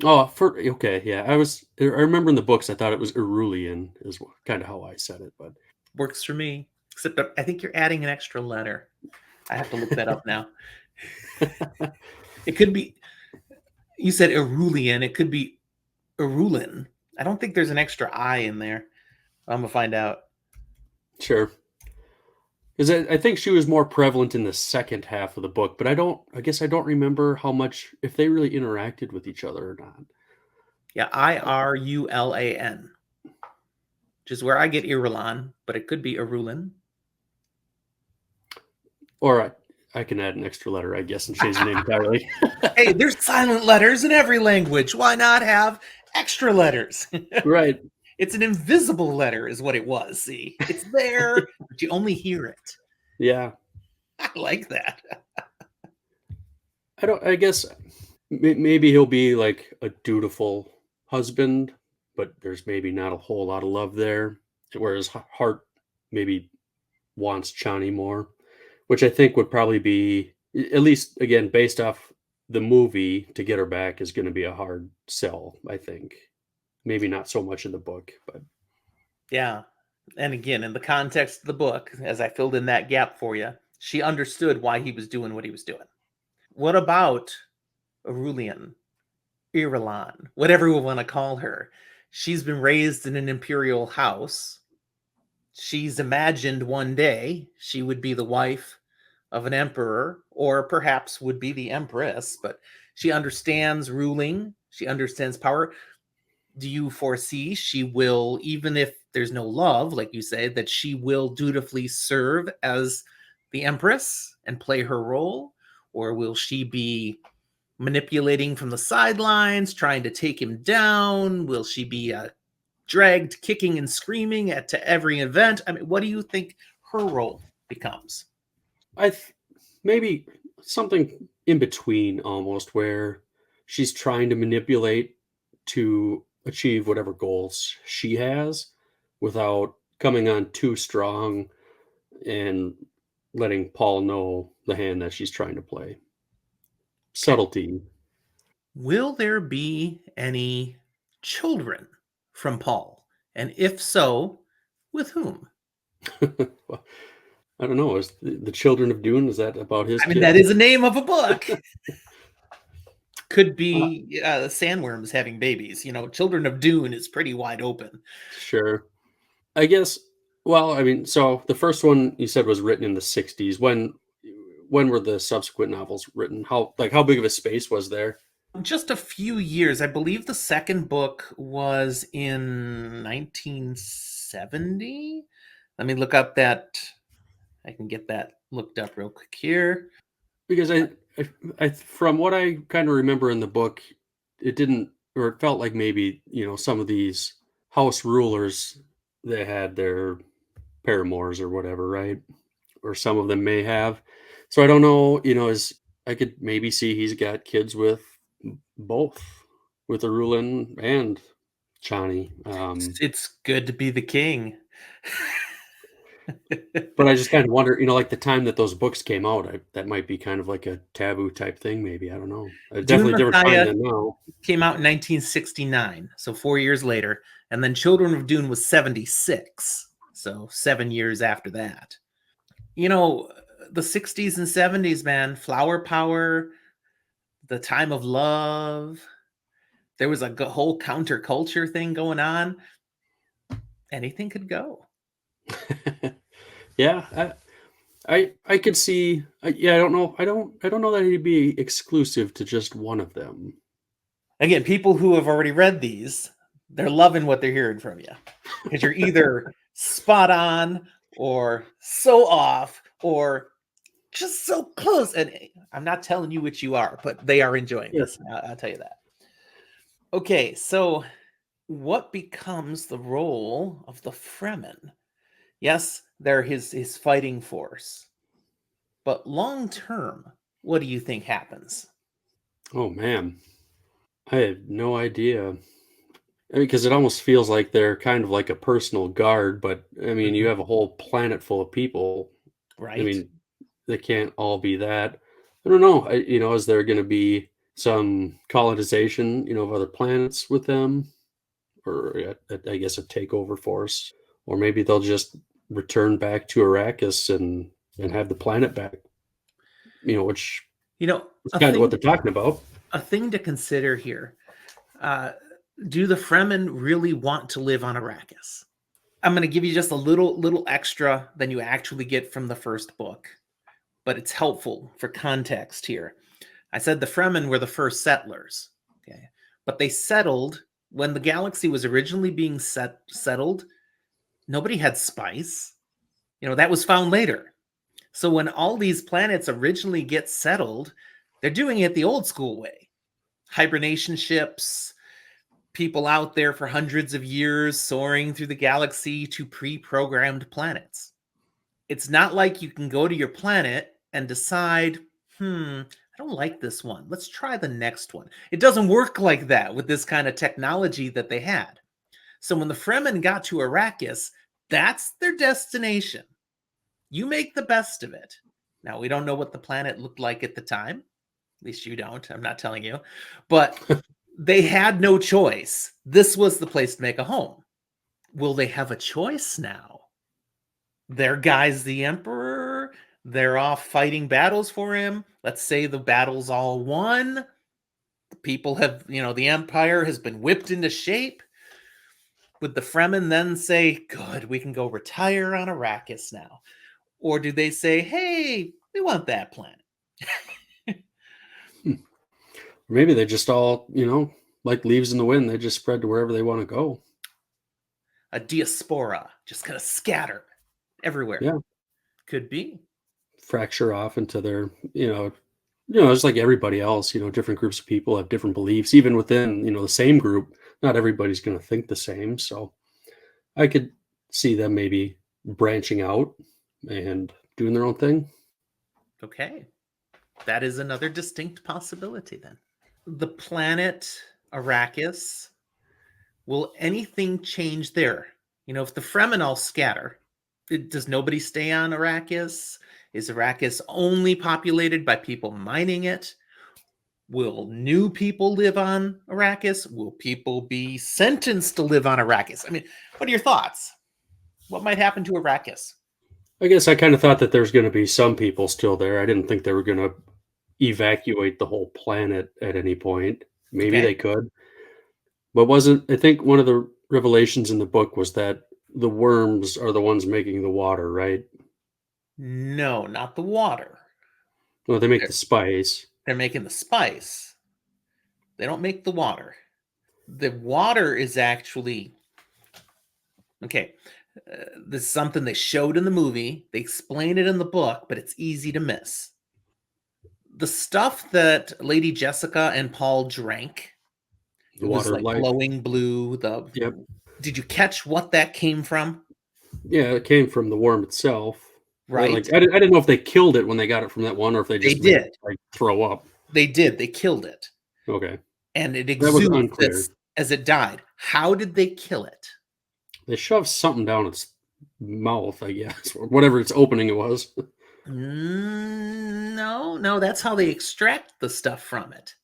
Speaker 2: Oh, okay, yeah. I remember in the books I thought it was Irulan is kind of how I said it, but
Speaker 1: Works for me. Except I think you're adding an extra letter. I have to look that up now. It could be, you said Irulian. It could be Irulin. I don't think there's an extra I in there. I'm going to find out.
Speaker 2: sure. Because I think she was more prevalent in the second half of the book, but I guess I don't remember how much, if they really interacted with each other or not.
Speaker 1: Yeah, Irulan, which is where I get Irulan, but it could be Irulin.
Speaker 2: Or I can add an extra letter, I guess, and change the name entirely.
Speaker 1: Hey, there's silent letters in every language. Why not have extra letters?
Speaker 2: Right.
Speaker 1: It's an invisible letter, is what it was. See, it's there, but you only hear it.
Speaker 2: Yeah.
Speaker 1: I like that.
Speaker 2: I guess maybe he'll be like a dutiful husband, but there's maybe not a whole lot of love there. Whereas Hart maybe wants Chani more, which I think would probably be, at least again, based off the movie, to get her back is going to be a hard sell, I think. maybe not so much in the book, but
Speaker 1: Yeah. And again, in the context of the book, as I filled in that gap for you, she understood why he was doing what he was doing. What about Irulan, Irulan, whatever we want to call her? She's been raised in an imperial house. She's imagined one day she would be the wife of an emperor, or perhaps would be the empress, but she understands ruling, she understands power. Do you foresee she will, even if there's no love, like you say, that she will dutifully serve as the empress and play her role? Or will she be manipulating from the sidelines, trying to take him down? Will she be dragged kicking and screaming to every event? I mean, what do you think her role becomes?
Speaker 2: I maybe something in between almost where she's trying to manipulate to achieve whatever goals she has without coming on too strong and letting Paul know the hand that she's trying to play.
Speaker 1: Okay.
Speaker 2: Subtlety.
Speaker 1: Will there be any children from Paul? And if so, with whom?
Speaker 2: Well, I don't know. Is the Children of Dune, is that about his
Speaker 1: I mean, that
Speaker 2: kids?
Speaker 1: is the name of a book. Could
Speaker 2: Uh,
Speaker 1: be sandworms having babies. Children of Dune is pretty wide open.
Speaker 2: sure. I guess, well, I mean, so the first one you said was written in the 60s. When were the subsequent novels written? How big of a space was there?
Speaker 1: Just a few years. I believe the second book was in 1970. Let me look up that. I can get that looked up real quick here.
Speaker 2: Because I from what I kind of remember in the book, it didn't, or it felt like maybe, some of these house rulers, they had their paramours or whatever, right? Or some of them may have. So I don't know, is I could maybe see he's got kids with both, with Irulan and Chani.
Speaker 1: It's good to be the king.
Speaker 2: But I just kind of wonder, like the time that those books came out, that might be kind of like a taboo type thing, maybe. I don't know.
Speaker 1: Dune
Speaker 2: Definitely a different time
Speaker 1: Messiah
Speaker 2: than now.
Speaker 1: came out in 1969, so 4 years later. And then Children of Dune was 76, so 7 years after that. The 60s and 70s, man, flower power, the time of love. There was a whole counterculture thing going on. Anything could go.
Speaker 2: Yeah, I could see. Yeah, I don't know. I don't know that he'd be exclusive to just one of them.
Speaker 1: Again, people who have already read these, they're loving what they're hearing from you because you're either spot on or so off or just so close. And I'm not telling you which you are, but they are enjoying
Speaker 2: Yeah.
Speaker 1: this. I'll tell you that. Okay, so what becomes the role of the Fremen? Yes, they're his fighting force, but long term, what do you think happens?
Speaker 2: Oh man, I have no idea. I mean, because it almost feels like they're kind of like a personal guard, but I mean, you
Speaker 1: Mhm.
Speaker 2: have a whole planet full of people. I
Speaker 1: Right?
Speaker 2: mean, they can't all be that. I don't know. Is there going to be some colonization, of other planets with them, or I guess a takeover force, or maybe they'll just return back to Arrakis and have the planet back. Which
Speaker 1: You know,
Speaker 2: is
Speaker 1: a
Speaker 2: kind of what
Speaker 1: thing
Speaker 2: they're talking about.
Speaker 1: a thing to consider here. Uh, do the Fremen really want to live on Arrakis? I'm going to give you just a little extra than you actually get from the first book, but it's helpful for context here. I said the Fremen were the first settlers, okay, but they settled when the galaxy was originally being settled. Nobody had spice. That was found later. So when all these planets originally get settled, they're doing it the old school way. Hibernation ships, people out there for hundreds of years soaring through the galaxy to pre-programmed planets. It's not like you can go to your planet and decide, I don't like this one. Let's try the next one. It doesn't work like that with this kind of technology that they had. So when the Fremen got to Arrakis, that's their destination. You make the best of it. Now, we don't know what the planet looked like at the time. At least you don't. I'm not telling you. But They had no choice. This was the place to make a home. Will they have a choice now? Their guy's the emperor. They're off fighting battles for him. Let's say the battle's all won. The people have, the empire has been whipped into shape. Would the Fremen then say, good, we can go retire on Arrakis now? Or do they say, hey, we want that planet?
Speaker 2: Maybe they just all, like leaves in the wind, they just spread to wherever they want to go.
Speaker 1: A diaspora, just kind of scatter everywhere.
Speaker 2: Yeah.
Speaker 1: Could be.
Speaker 2: Fracture off into their, it's like everybody else, different groups of people have different beliefs, even within, the same group. Not everybody's going to think the same. So I could see them maybe branching out and doing their own thing.
Speaker 1: Okay. That is another distinct possibility then. The planet Arrakis, will anything change there? If the Fremen all scatter, does nobody stay on Arrakis? Is Arrakis only populated by people mining it? Will new people live on Arrakis? Will people be sentenced to live on Arrakis? I mean, what are your thoughts? What might happen to Arrakis?
Speaker 2: I guess I kind of thought that there's going to be some people still there. I didn't think they were going to evacuate the whole planet at any point. Maybe
Speaker 1: Okay.
Speaker 2: they could. But I think one of the revelations in the book was that the worms are the ones making the water, right?
Speaker 1: No, not the water.
Speaker 2: Well, they make
Speaker 1: They're,
Speaker 2: the spice.
Speaker 1: they're making the spice. They don't make the water. The water is actually okay. This is something they showed in the movie. They explain it in the book, but it's easy to miss. The stuff that Lady Jessica and Paul drank,
Speaker 2: The
Speaker 1: it was
Speaker 2: water of
Speaker 1: like
Speaker 2: life.
Speaker 1: glowing blue.
Speaker 2: Yep.
Speaker 1: Did you catch what that came from?
Speaker 2: Yeah, it came from the worm itself.
Speaker 1: Right?
Speaker 2: I didn't know if they killed it when they got it from that one, or if they
Speaker 1: They
Speaker 2: just made it
Speaker 1: did.
Speaker 2: like throw up.
Speaker 1: They did. They killed it.
Speaker 2: Okay,
Speaker 1: And it
Speaker 2: that was
Speaker 1: exuded
Speaker 2: unclear.
Speaker 1: as it died. How did they kill it?
Speaker 2: They shoved something down its mouth, I guess, or whatever its opening it was.
Speaker 1: No, that's how they extract the stuff from it.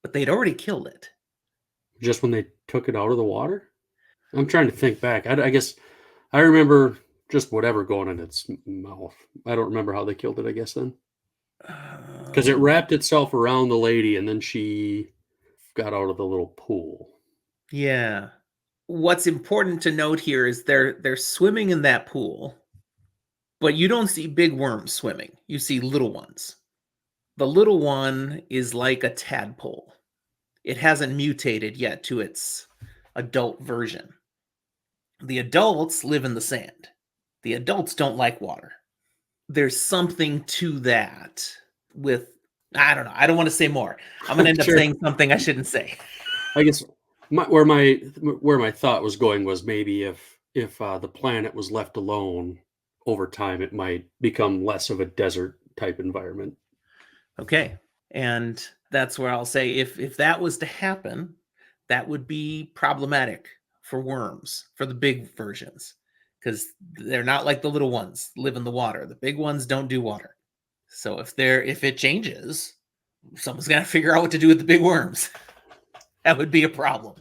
Speaker 1: But they'd already killed it.
Speaker 2: Just when they took it out of the water. I'm trying to think back. I guess I remember just whatever going in its mouth. I don't remember how they killed it, I guess, then. Because it wrapped itself around the lady and then she got out of the little pool.
Speaker 1: Yeah. What's important to note here is they're swimming in that pool, but you don't see big worms swimming. You see little ones. The little one is like a tadpole. It hasn't mutated yet to its adult version. The adults live in the sand. The adults don't like water. There's something to that with, I don't know. I don't want to say more. I'm going to end up
Speaker 2: Sure.
Speaker 1: saying something I shouldn't say.
Speaker 2: I guess where my thought was going was maybe if the planet was left alone over time, it might become less of a desert type environment.
Speaker 1: Okay. And that's where I'll say if that was to happen, that would be problematic for worms, for the big versions, because they're not like the little ones live in the water. The big ones don't do water. So if it changes, someone's got to figure out what to do with the big worms. That would be a problem.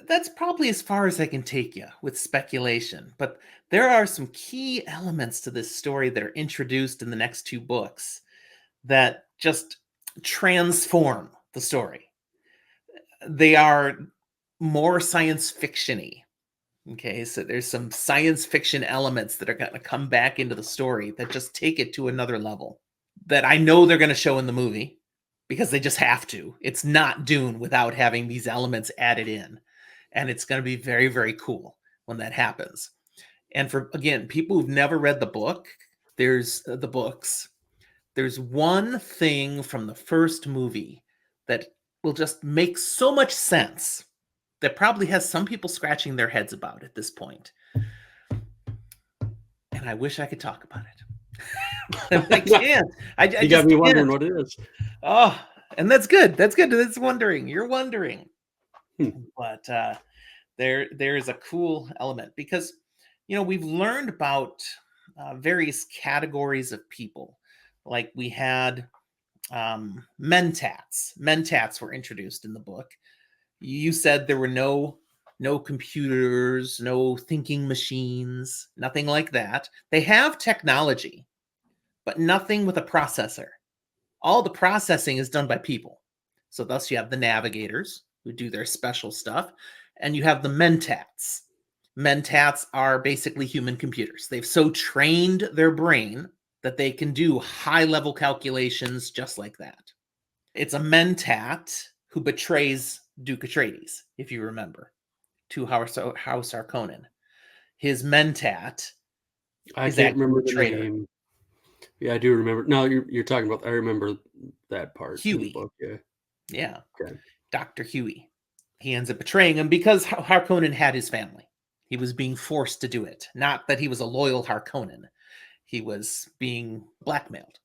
Speaker 1: That's probably as far as I can take you with speculation, but there are some key elements to this story that are introduced in the next two books that just transform the story. They are more science fiction-y. Okay, so there's some science fiction elements that are going to come back into the story that just take it to another level that I know they're going to show in the movie because they just have to. It's not Dune without having these elements added in. And it's going to be very, very cool when that happens. And for, again, people who've never read the book, there's the books. There's one thing from the first movie that will just make so much sense that probably has some people scratching their heads about at this point. And I wish I could talk about it. I can't. I
Speaker 2: You
Speaker 1: just
Speaker 2: got me
Speaker 1: can't.
Speaker 2: wondering what it is.
Speaker 1: Oh, and that's good. That's good. That's wondering. You're wondering. But there is a cool element because, we've learned about various categories of people. Like we had mentats. Mentats were introduced in the book. You said there were no computers, no thinking machines, nothing like that. They have technology, but nothing with a processor. All the processing is done by people. So thus you have the navigators who do their special stuff, and you have the mentats. Mentats are basically human computers. They've so trained their brain that they can do high-level calculations just like that. It's a mentat who betrays Duke Atreides, if you remember, to House Harkonnen. His mentat
Speaker 2: I
Speaker 1: is
Speaker 2: can't
Speaker 1: actually
Speaker 2: remember
Speaker 1: a
Speaker 2: the
Speaker 1: traitor,
Speaker 2: name. Yeah, I do remember. No, you're talking about. I remember that part in the
Speaker 1: Huey.
Speaker 2: book. Yeah.
Speaker 1: Yeah,
Speaker 2: Okay.
Speaker 1: Dr. Huey. He ends up betraying him because Harkonnen had his family. He was being forced to do it. Not that he was a loyal Harkonnen. He was being blackmailed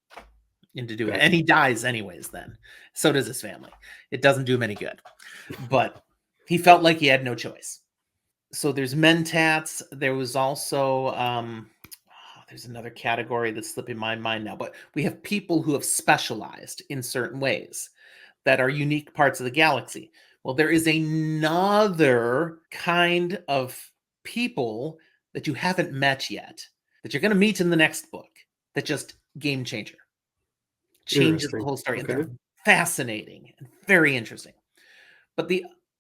Speaker 1: into doing it.
Speaker 2: Gotcha.
Speaker 1: And he dies anyways then. So does his family. It doesn't do him any good. But he felt like he had no choice. So there's mentats. There was also there's another category that's slipping my mind now, but we have people who have specialized in certain ways that are unique parts of the galaxy. Well, there is another kind of people that you haven't met yet that you're going to meet in the next book that just game changer. Changes the
Speaker 2: Interesting.
Speaker 1: whole story, and
Speaker 2: Okay.
Speaker 1: they're fascinating and very interesting. But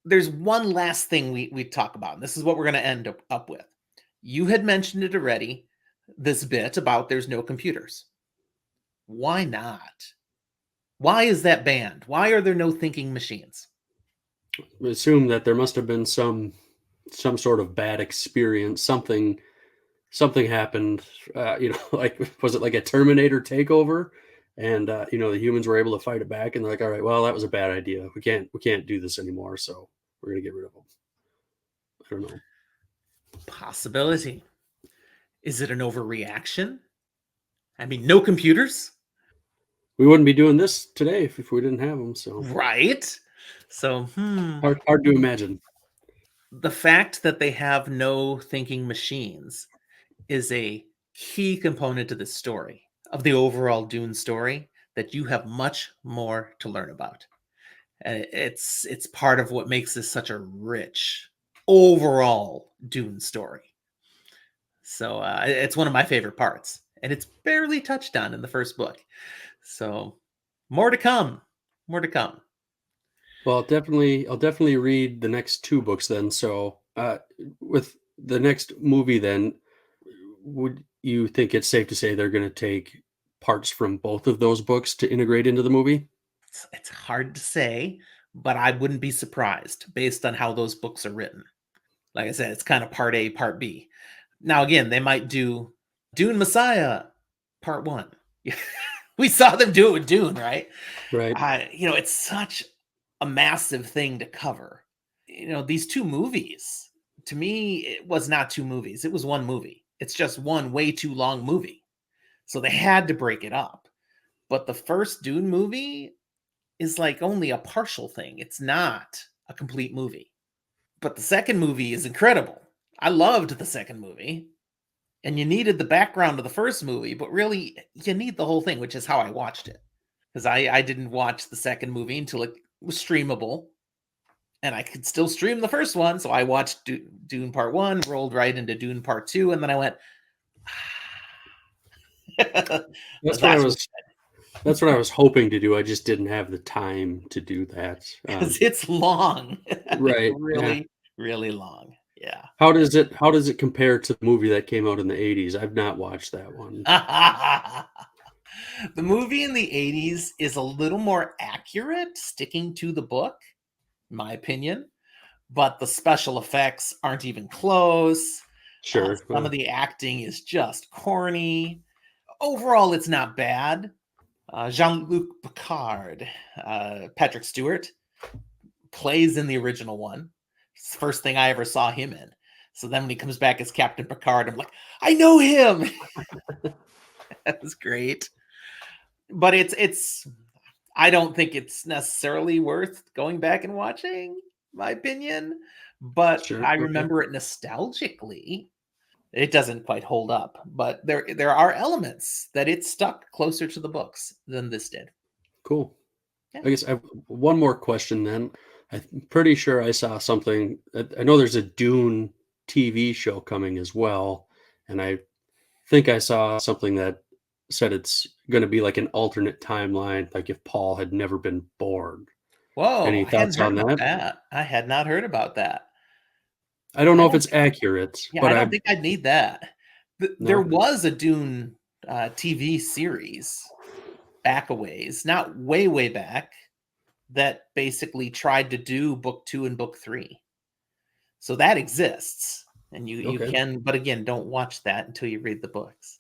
Speaker 1: there's one last thing we talk about, and this is what we're going to end up with. You had mentioned it already, this bit about there's no computers. Why not? Why is that banned? Why are there no thinking machines?
Speaker 2: I assume that there must have been some sort of bad experience. Something happened. Like was it like a Terminator takeover? And the humans were able to fight it back, and they're like, all right, well, that was a bad idea. We can't do this anymore, so we're gonna get rid of them. I don't know.
Speaker 1: Possibility. Is it an overreaction? I mean, no computers,
Speaker 2: We wouldn't be doing this today if we didn't have them. So
Speaker 1: right? So,
Speaker 2: hard to imagine.
Speaker 1: the fact that they have no thinking machines is a key component to this story, of the overall Dune story, that you have much more to learn about. And it's part of what makes this such a rich overall Dune story. So it's one of my favorite parts, and it's barely touched on in the first book. So more to come. More to come.
Speaker 2: Well, I'll definitely read the next two books then. So, with the next movie, then, would you think it's safe to say they're going to take parts from both of those books to integrate into the movie?
Speaker 1: It's hard to say, but I wouldn't be surprised based on how those books are written. Like I said, it's kind of part A, part B. Now, again, they might do Dune Messiah part one. We saw them do it with Dune, right?
Speaker 2: Right.
Speaker 1: It's such a massive thing to cover. These two movies, to me, it was not two movies. It was one movie. It's just one way too long movie. So they had to break it up. But the first Dune movie is like only a partial thing. It's not a complete movie. But the second movie is incredible. I loved the second movie. And you needed the background of the first movie, but really you need the whole thing, which is how I watched it. Because I didn't watch the second movie until it was streamable. And I could still stream the first one. So I watched Dune Part 1, rolled right into Dune Part 2, and then I went,
Speaker 2: That's what I
Speaker 1: that's what,
Speaker 2: was. That's what I was hoping to do. I just didn't have the time to do that.
Speaker 1: because it's long. It's
Speaker 2: Right. Yeah.
Speaker 1: really, really long. Yeah.
Speaker 2: How does it compare to the movie that came out in the 80s? I've not watched that one.
Speaker 1: The movie in the 80s is a little more accurate, sticking to the book, in my opinion, but the special effects aren't even close.
Speaker 2: Sure.
Speaker 1: Some of the acting is just corny. Overall, it's not bad. Jean-Luc Picard, Patrick Stewart, plays in the original one. It's the first thing I ever saw him in. So then when he comes back as Captain Picard, I'm like, I know him. That was great. But it's I don't think it's necessarily worth going back and watching, my opinion. But
Speaker 2: Sure.
Speaker 1: I
Speaker 2: Okay.
Speaker 1: remember it nostalgically. It doesn't quite hold up, but there are elements that it stuck closer to the books than this did.
Speaker 2: Cool.
Speaker 1: Yeah.
Speaker 2: I guess I have one more question then. I'm pretty sure I saw something. I know there's a Dune TV show coming as well, and I think I saw something that said it's going to be like an alternate timeline, like if Paul had never been born.
Speaker 1: Whoa,
Speaker 2: Any
Speaker 1: I hadn't
Speaker 2: thoughts
Speaker 1: heard
Speaker 2: on
Speaker 1: about
Speaker 2: that?
Speaker 1: that. I had not heard about that.
Speaker 2: I don't
Speaker 1: I
Speaker 2: know if
Speaker 1: don't
Speaker 2: it's accurate,
Speaker 1: Yeah,
Speaker 2: but
Speaker 1: I don't
Speaker 2: I
Speaker 1: think I'd need that. There
Speaker 2: no.
Speaker 1: was a Dune TV series back a ways, not way, way back, that basically tried to do book 2 and book 3. So that exists, and you
Speaker 2: Okay.
Speaker 1: can, but again, don't watch that until you read the books.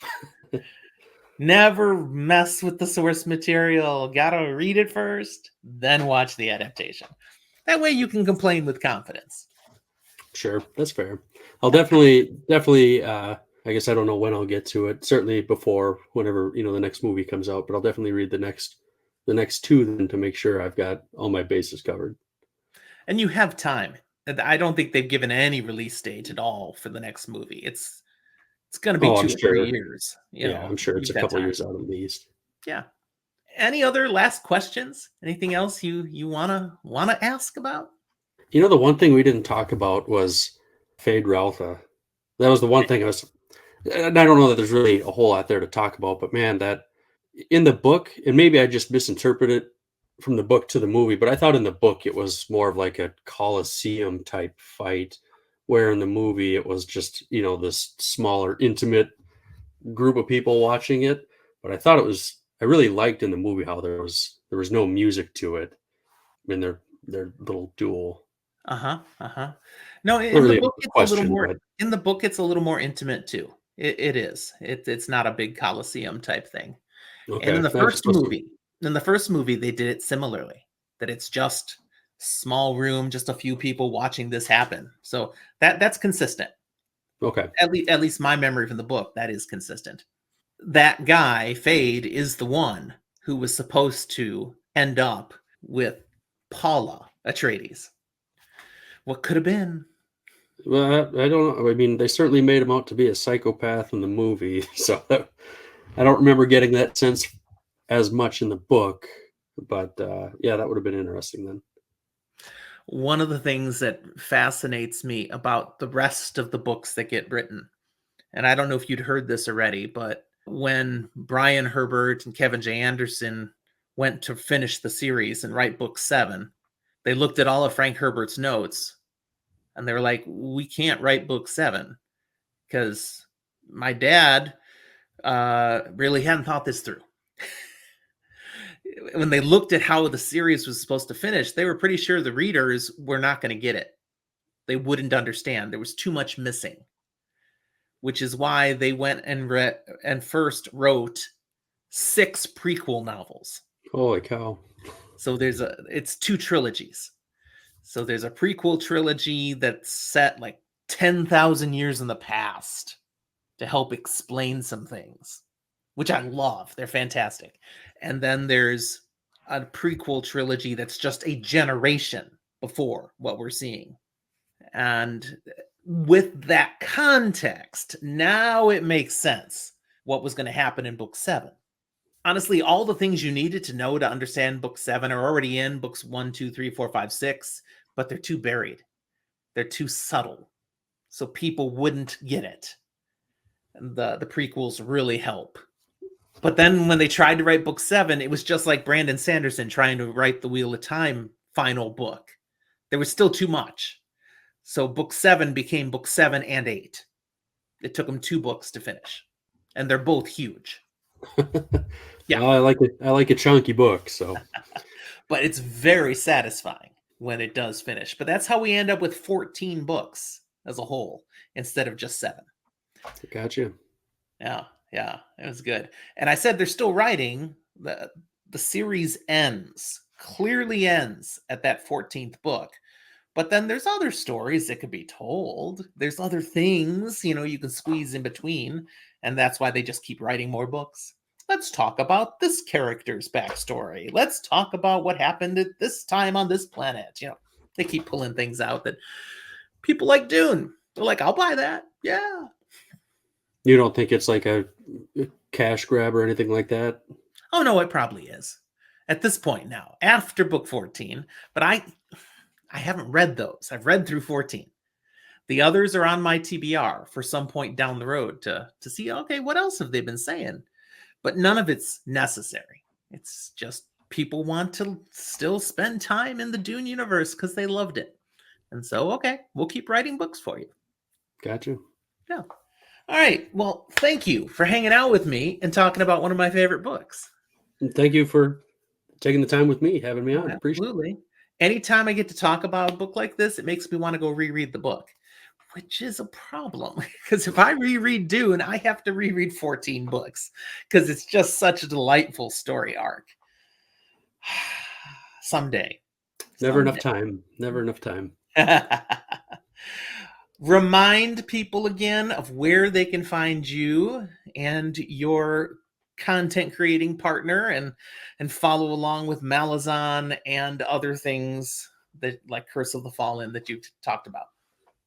Speaker 1: Never mess with the source material. Gotta read it first, then watch the adaptation. That way you can complain with confidence.
Speaker 2: Sure, that's fair. I'll definitely. I guess I don't know when I'll get to it. Certainly before whenever the next movie comes out. But I'll definitely read the next two then to make sure I've got all my bases covered.
Speaker 1: And you have time. I don't think they've given any release date at all for the next movie. It's going to be
Speaker 2: Oh, I'm
Speaker 1: 2 or 3
Speaker 2: sure.
Speaker 1: years.
Speaker 2: Yeah, I'm sure it's
Speaker 1: You've
Speaker 2: a
Speaker 1: got
Speaker 2: couple
Speaker 1: time.
Speaker 2: years out at least.
Speaker 1: Yeah. Any other last questions? Anything else you wanna ask about?
Speaker 2: The one thing we didn't talk about was Feyd-Ruatha. That was the one thing and I don't know that there's really a whole lot there to talk about, but man, that in the book, and maybe I just misinterpreted from the book to the movie, but I thought in the book it was more of like a Colosseum type fight, where in the movie it was just, this smaller, intimate group of people watching it. But I really liked in the movie how there was no music to it in their little duel.
Speaker 1: Uh-huh, uh-huh. No,
Speaker 2: Not
Speaker 1: in the
Speaker 2: really
Speaker 1: book,
Speaker 2: a
Speaker 1: it's a little
Speaker 2: question,
Speaker 1: more
Speaker 2: but
Speaker 1: intimate too. It is. It's not a big Colosseum type thing. And
Speaker 2: okay. I just wasn't
Speaker 1: in the first movie, they did it similarly, that it's just small room, just a few people watching this happen. So that's consistent.
Speaker 2: okay.
Speaker 1: At least my memory from the book, that is consistent. That guy, Fade, is the one who was supposed to end up with Paula Atreides. What could have been?
Speaker 2: Well, I don't know. I mean, they certainly made him out to be a psychopath in the movie, so I don't remember getting that sense as much in the book. But yeah, that would have been interesting then.
Speaker 1: One of the things that fascinates me about the rest of the books that get written, and I don't know if you'd heard this already, but when Brian Herbert and Kevin J. Anderson went to finish the series and write book 7, they looked at all of Frank Herbert's notes and they were like, we can't write book 7 because my dad really hadn't thought this through. When they looked at how the series was supposed to finish, they were pretty sure the readers were not going to get it. They wouldn't understand. There was too much missing, which is why they went and first wrote 6 prequel novels.
Speaker 2: Holy cow!
Speaker 1: So it's 2 trilogies. So there's a prequel trilogy that's set like 10,000 years in the past to help explain some things, which I love. They're fantastic. And then there's a prequel trilogy that's just a generation before what we're seeing. And with that context, now it makes sense what was going to happen in book 7. Honestly, all the things you needed to know to understand book 7 are already in books 1, 2, 3, 4, 5, 6, but they're too buried. They're too subtle. So people wouldn't get it. And the prequels really help. But then when they tried to write book 7, it was just like Brandon Sanderson trying to write the Wheel of Time final book. There was still too much. So book 7 became book 7 and 8. It took them 2 books to finish. And they're both huge. Yeah.
Speaker 2: Well, I like a chunky book, so.
Speaker 1: But it's very satisfying when it does finish. But that's how we end up with 14 books as a whole instead of just 7.
Speaker 2: Gotcha.
Speaker 1: Yeah, it was good. And I said they're still writing. The series clearly ends at that 14th book. But then there's other stories that could be told. There's other things, you can squeeze in between. And that's why they just keep writing more books. Let's talk about this character's backstory. Let's talk about what happened at this time on this planet. They keep pulling things out that people like Dune. They're like, I'll buy that. Yeah.
Speaker 2: You don't think it's like a cash grab or anything like that?
Speaker 1: Oh, no, it probably is. at this point now, after book 14, but I haven't read those. I've read through 14. The others are on my TBR for some point down the road to see, okay, what else have they been saying? But none of it's necessary. It's just people want to still spend time in the Dune universe because they loved it. And so, okay, we'll keep writing books for you.
Speaker 2: Gotcha.
Speaker 1: Yeah. All right. Well, thank you for hanging out with me and talking about one of my favorite books.
Speaker 2: And thank you for taking the time with me, having me on. Appreciate it.
Speaker 1: Absolutely. Anytime I get to talk about a book like this, it makes me want to go reread the book, which is a problem because if I reread Dune, I have to reread 14 books because it's just such a delightful story arc. Someday.
Speaker 2: Never enough time. Never enough time.
Speaker 1: Remind people again of where they can find you and your content creating partner and follow along with Malazan and other things that like Curse of the Fallen that you've talked about.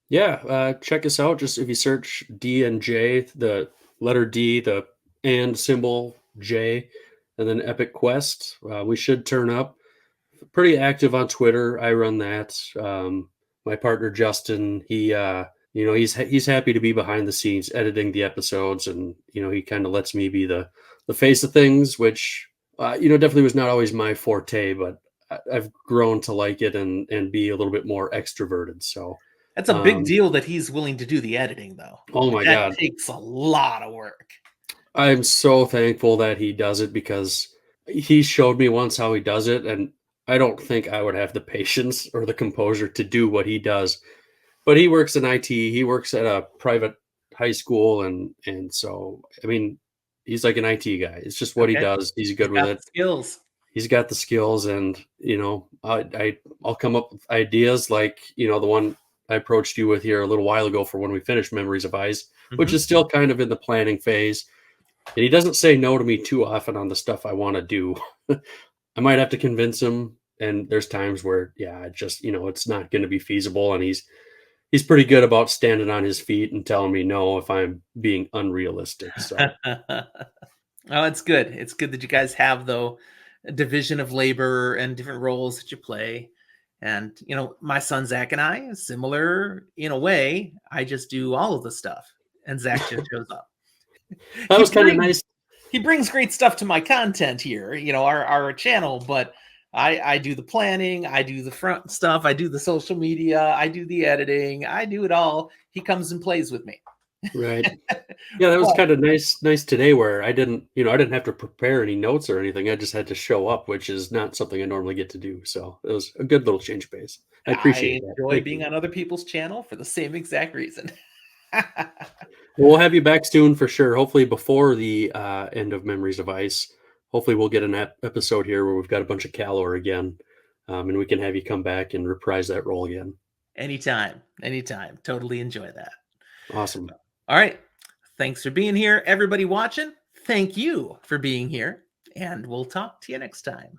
Speaker 2: Yeah, check us out. Just if you search D and J, the letter D, the and symbol J, and then Epic Quest, we should turn up. Pretty active on Twitter. I run that. My partner Justin, he's happy to be behind the scenes editing the episodes, and he kind of lets me be the face of things, which definitely was not always my forte, but I've grown to like it and be a little bit more extroverted. So
Speaker 1: that's a big deal that he's willing to do the editing, though.
Speaker 2: Oh my God,
Speaker 1: that takes a lot of work.
Speaker 2: I'm so thankful that he does it because he showed me once how he does it, and I don't think I would have the patience or the composure to do what he does. But he works in IT. He works at a private high school, and so I mean, he's like an IT guy. It's just what he does. He's good with it.
Speaker 1: Skills.
Speaker 2: He's got the skills, and I'll come up with ideas like the one I approached you with here a little while ago for when we finished Memories of Ice, which is still kind of in the planning phase. And he doesn't say no to me too often on the stuff I want to do. I might have to convince him, and there's times where it's not going to be feasible, and he's pretty good about standing on his feet and telling me no if I'm being unrealistic. So
Speaker 1: oh, it's good. It's good that you guys have though a division of labor and different roles that you play. And my son Zach and I, similar in a way. I just do all of the stuff, and Zach just shows up.
Speaker 2: That was kind of nice.
Speaker 1: He brings great stuff to my content here, our channel, but I do the planning, I do the front stuff, I do the social media, I do the editing, I do it all. He comes and plays with me.
Speaker 2: Right. Yeah, that was kind of nice today where I didn't have to prepare any notes or anything. I just had to show up, which is not something I normally get to do. So it was a good little change of pace. I appreciate that.
Speaker 1: I enjoy being on other people's channel for the same exact reason.
Speaker 2: We'll have you back soon for sure. Hopefully before the end of Memories of Ice. Hopefully we'll get an episode here where we've got a bunch of Calor again, and we can have you come back and reprise that role again.
Speaker 1: Anytime. Totally enjoy that.
Speaker 2: Awesome.
Speaker 1: All right. Thanks for being here. Everybody watching, thank you for being here, and we'll talk to you next time.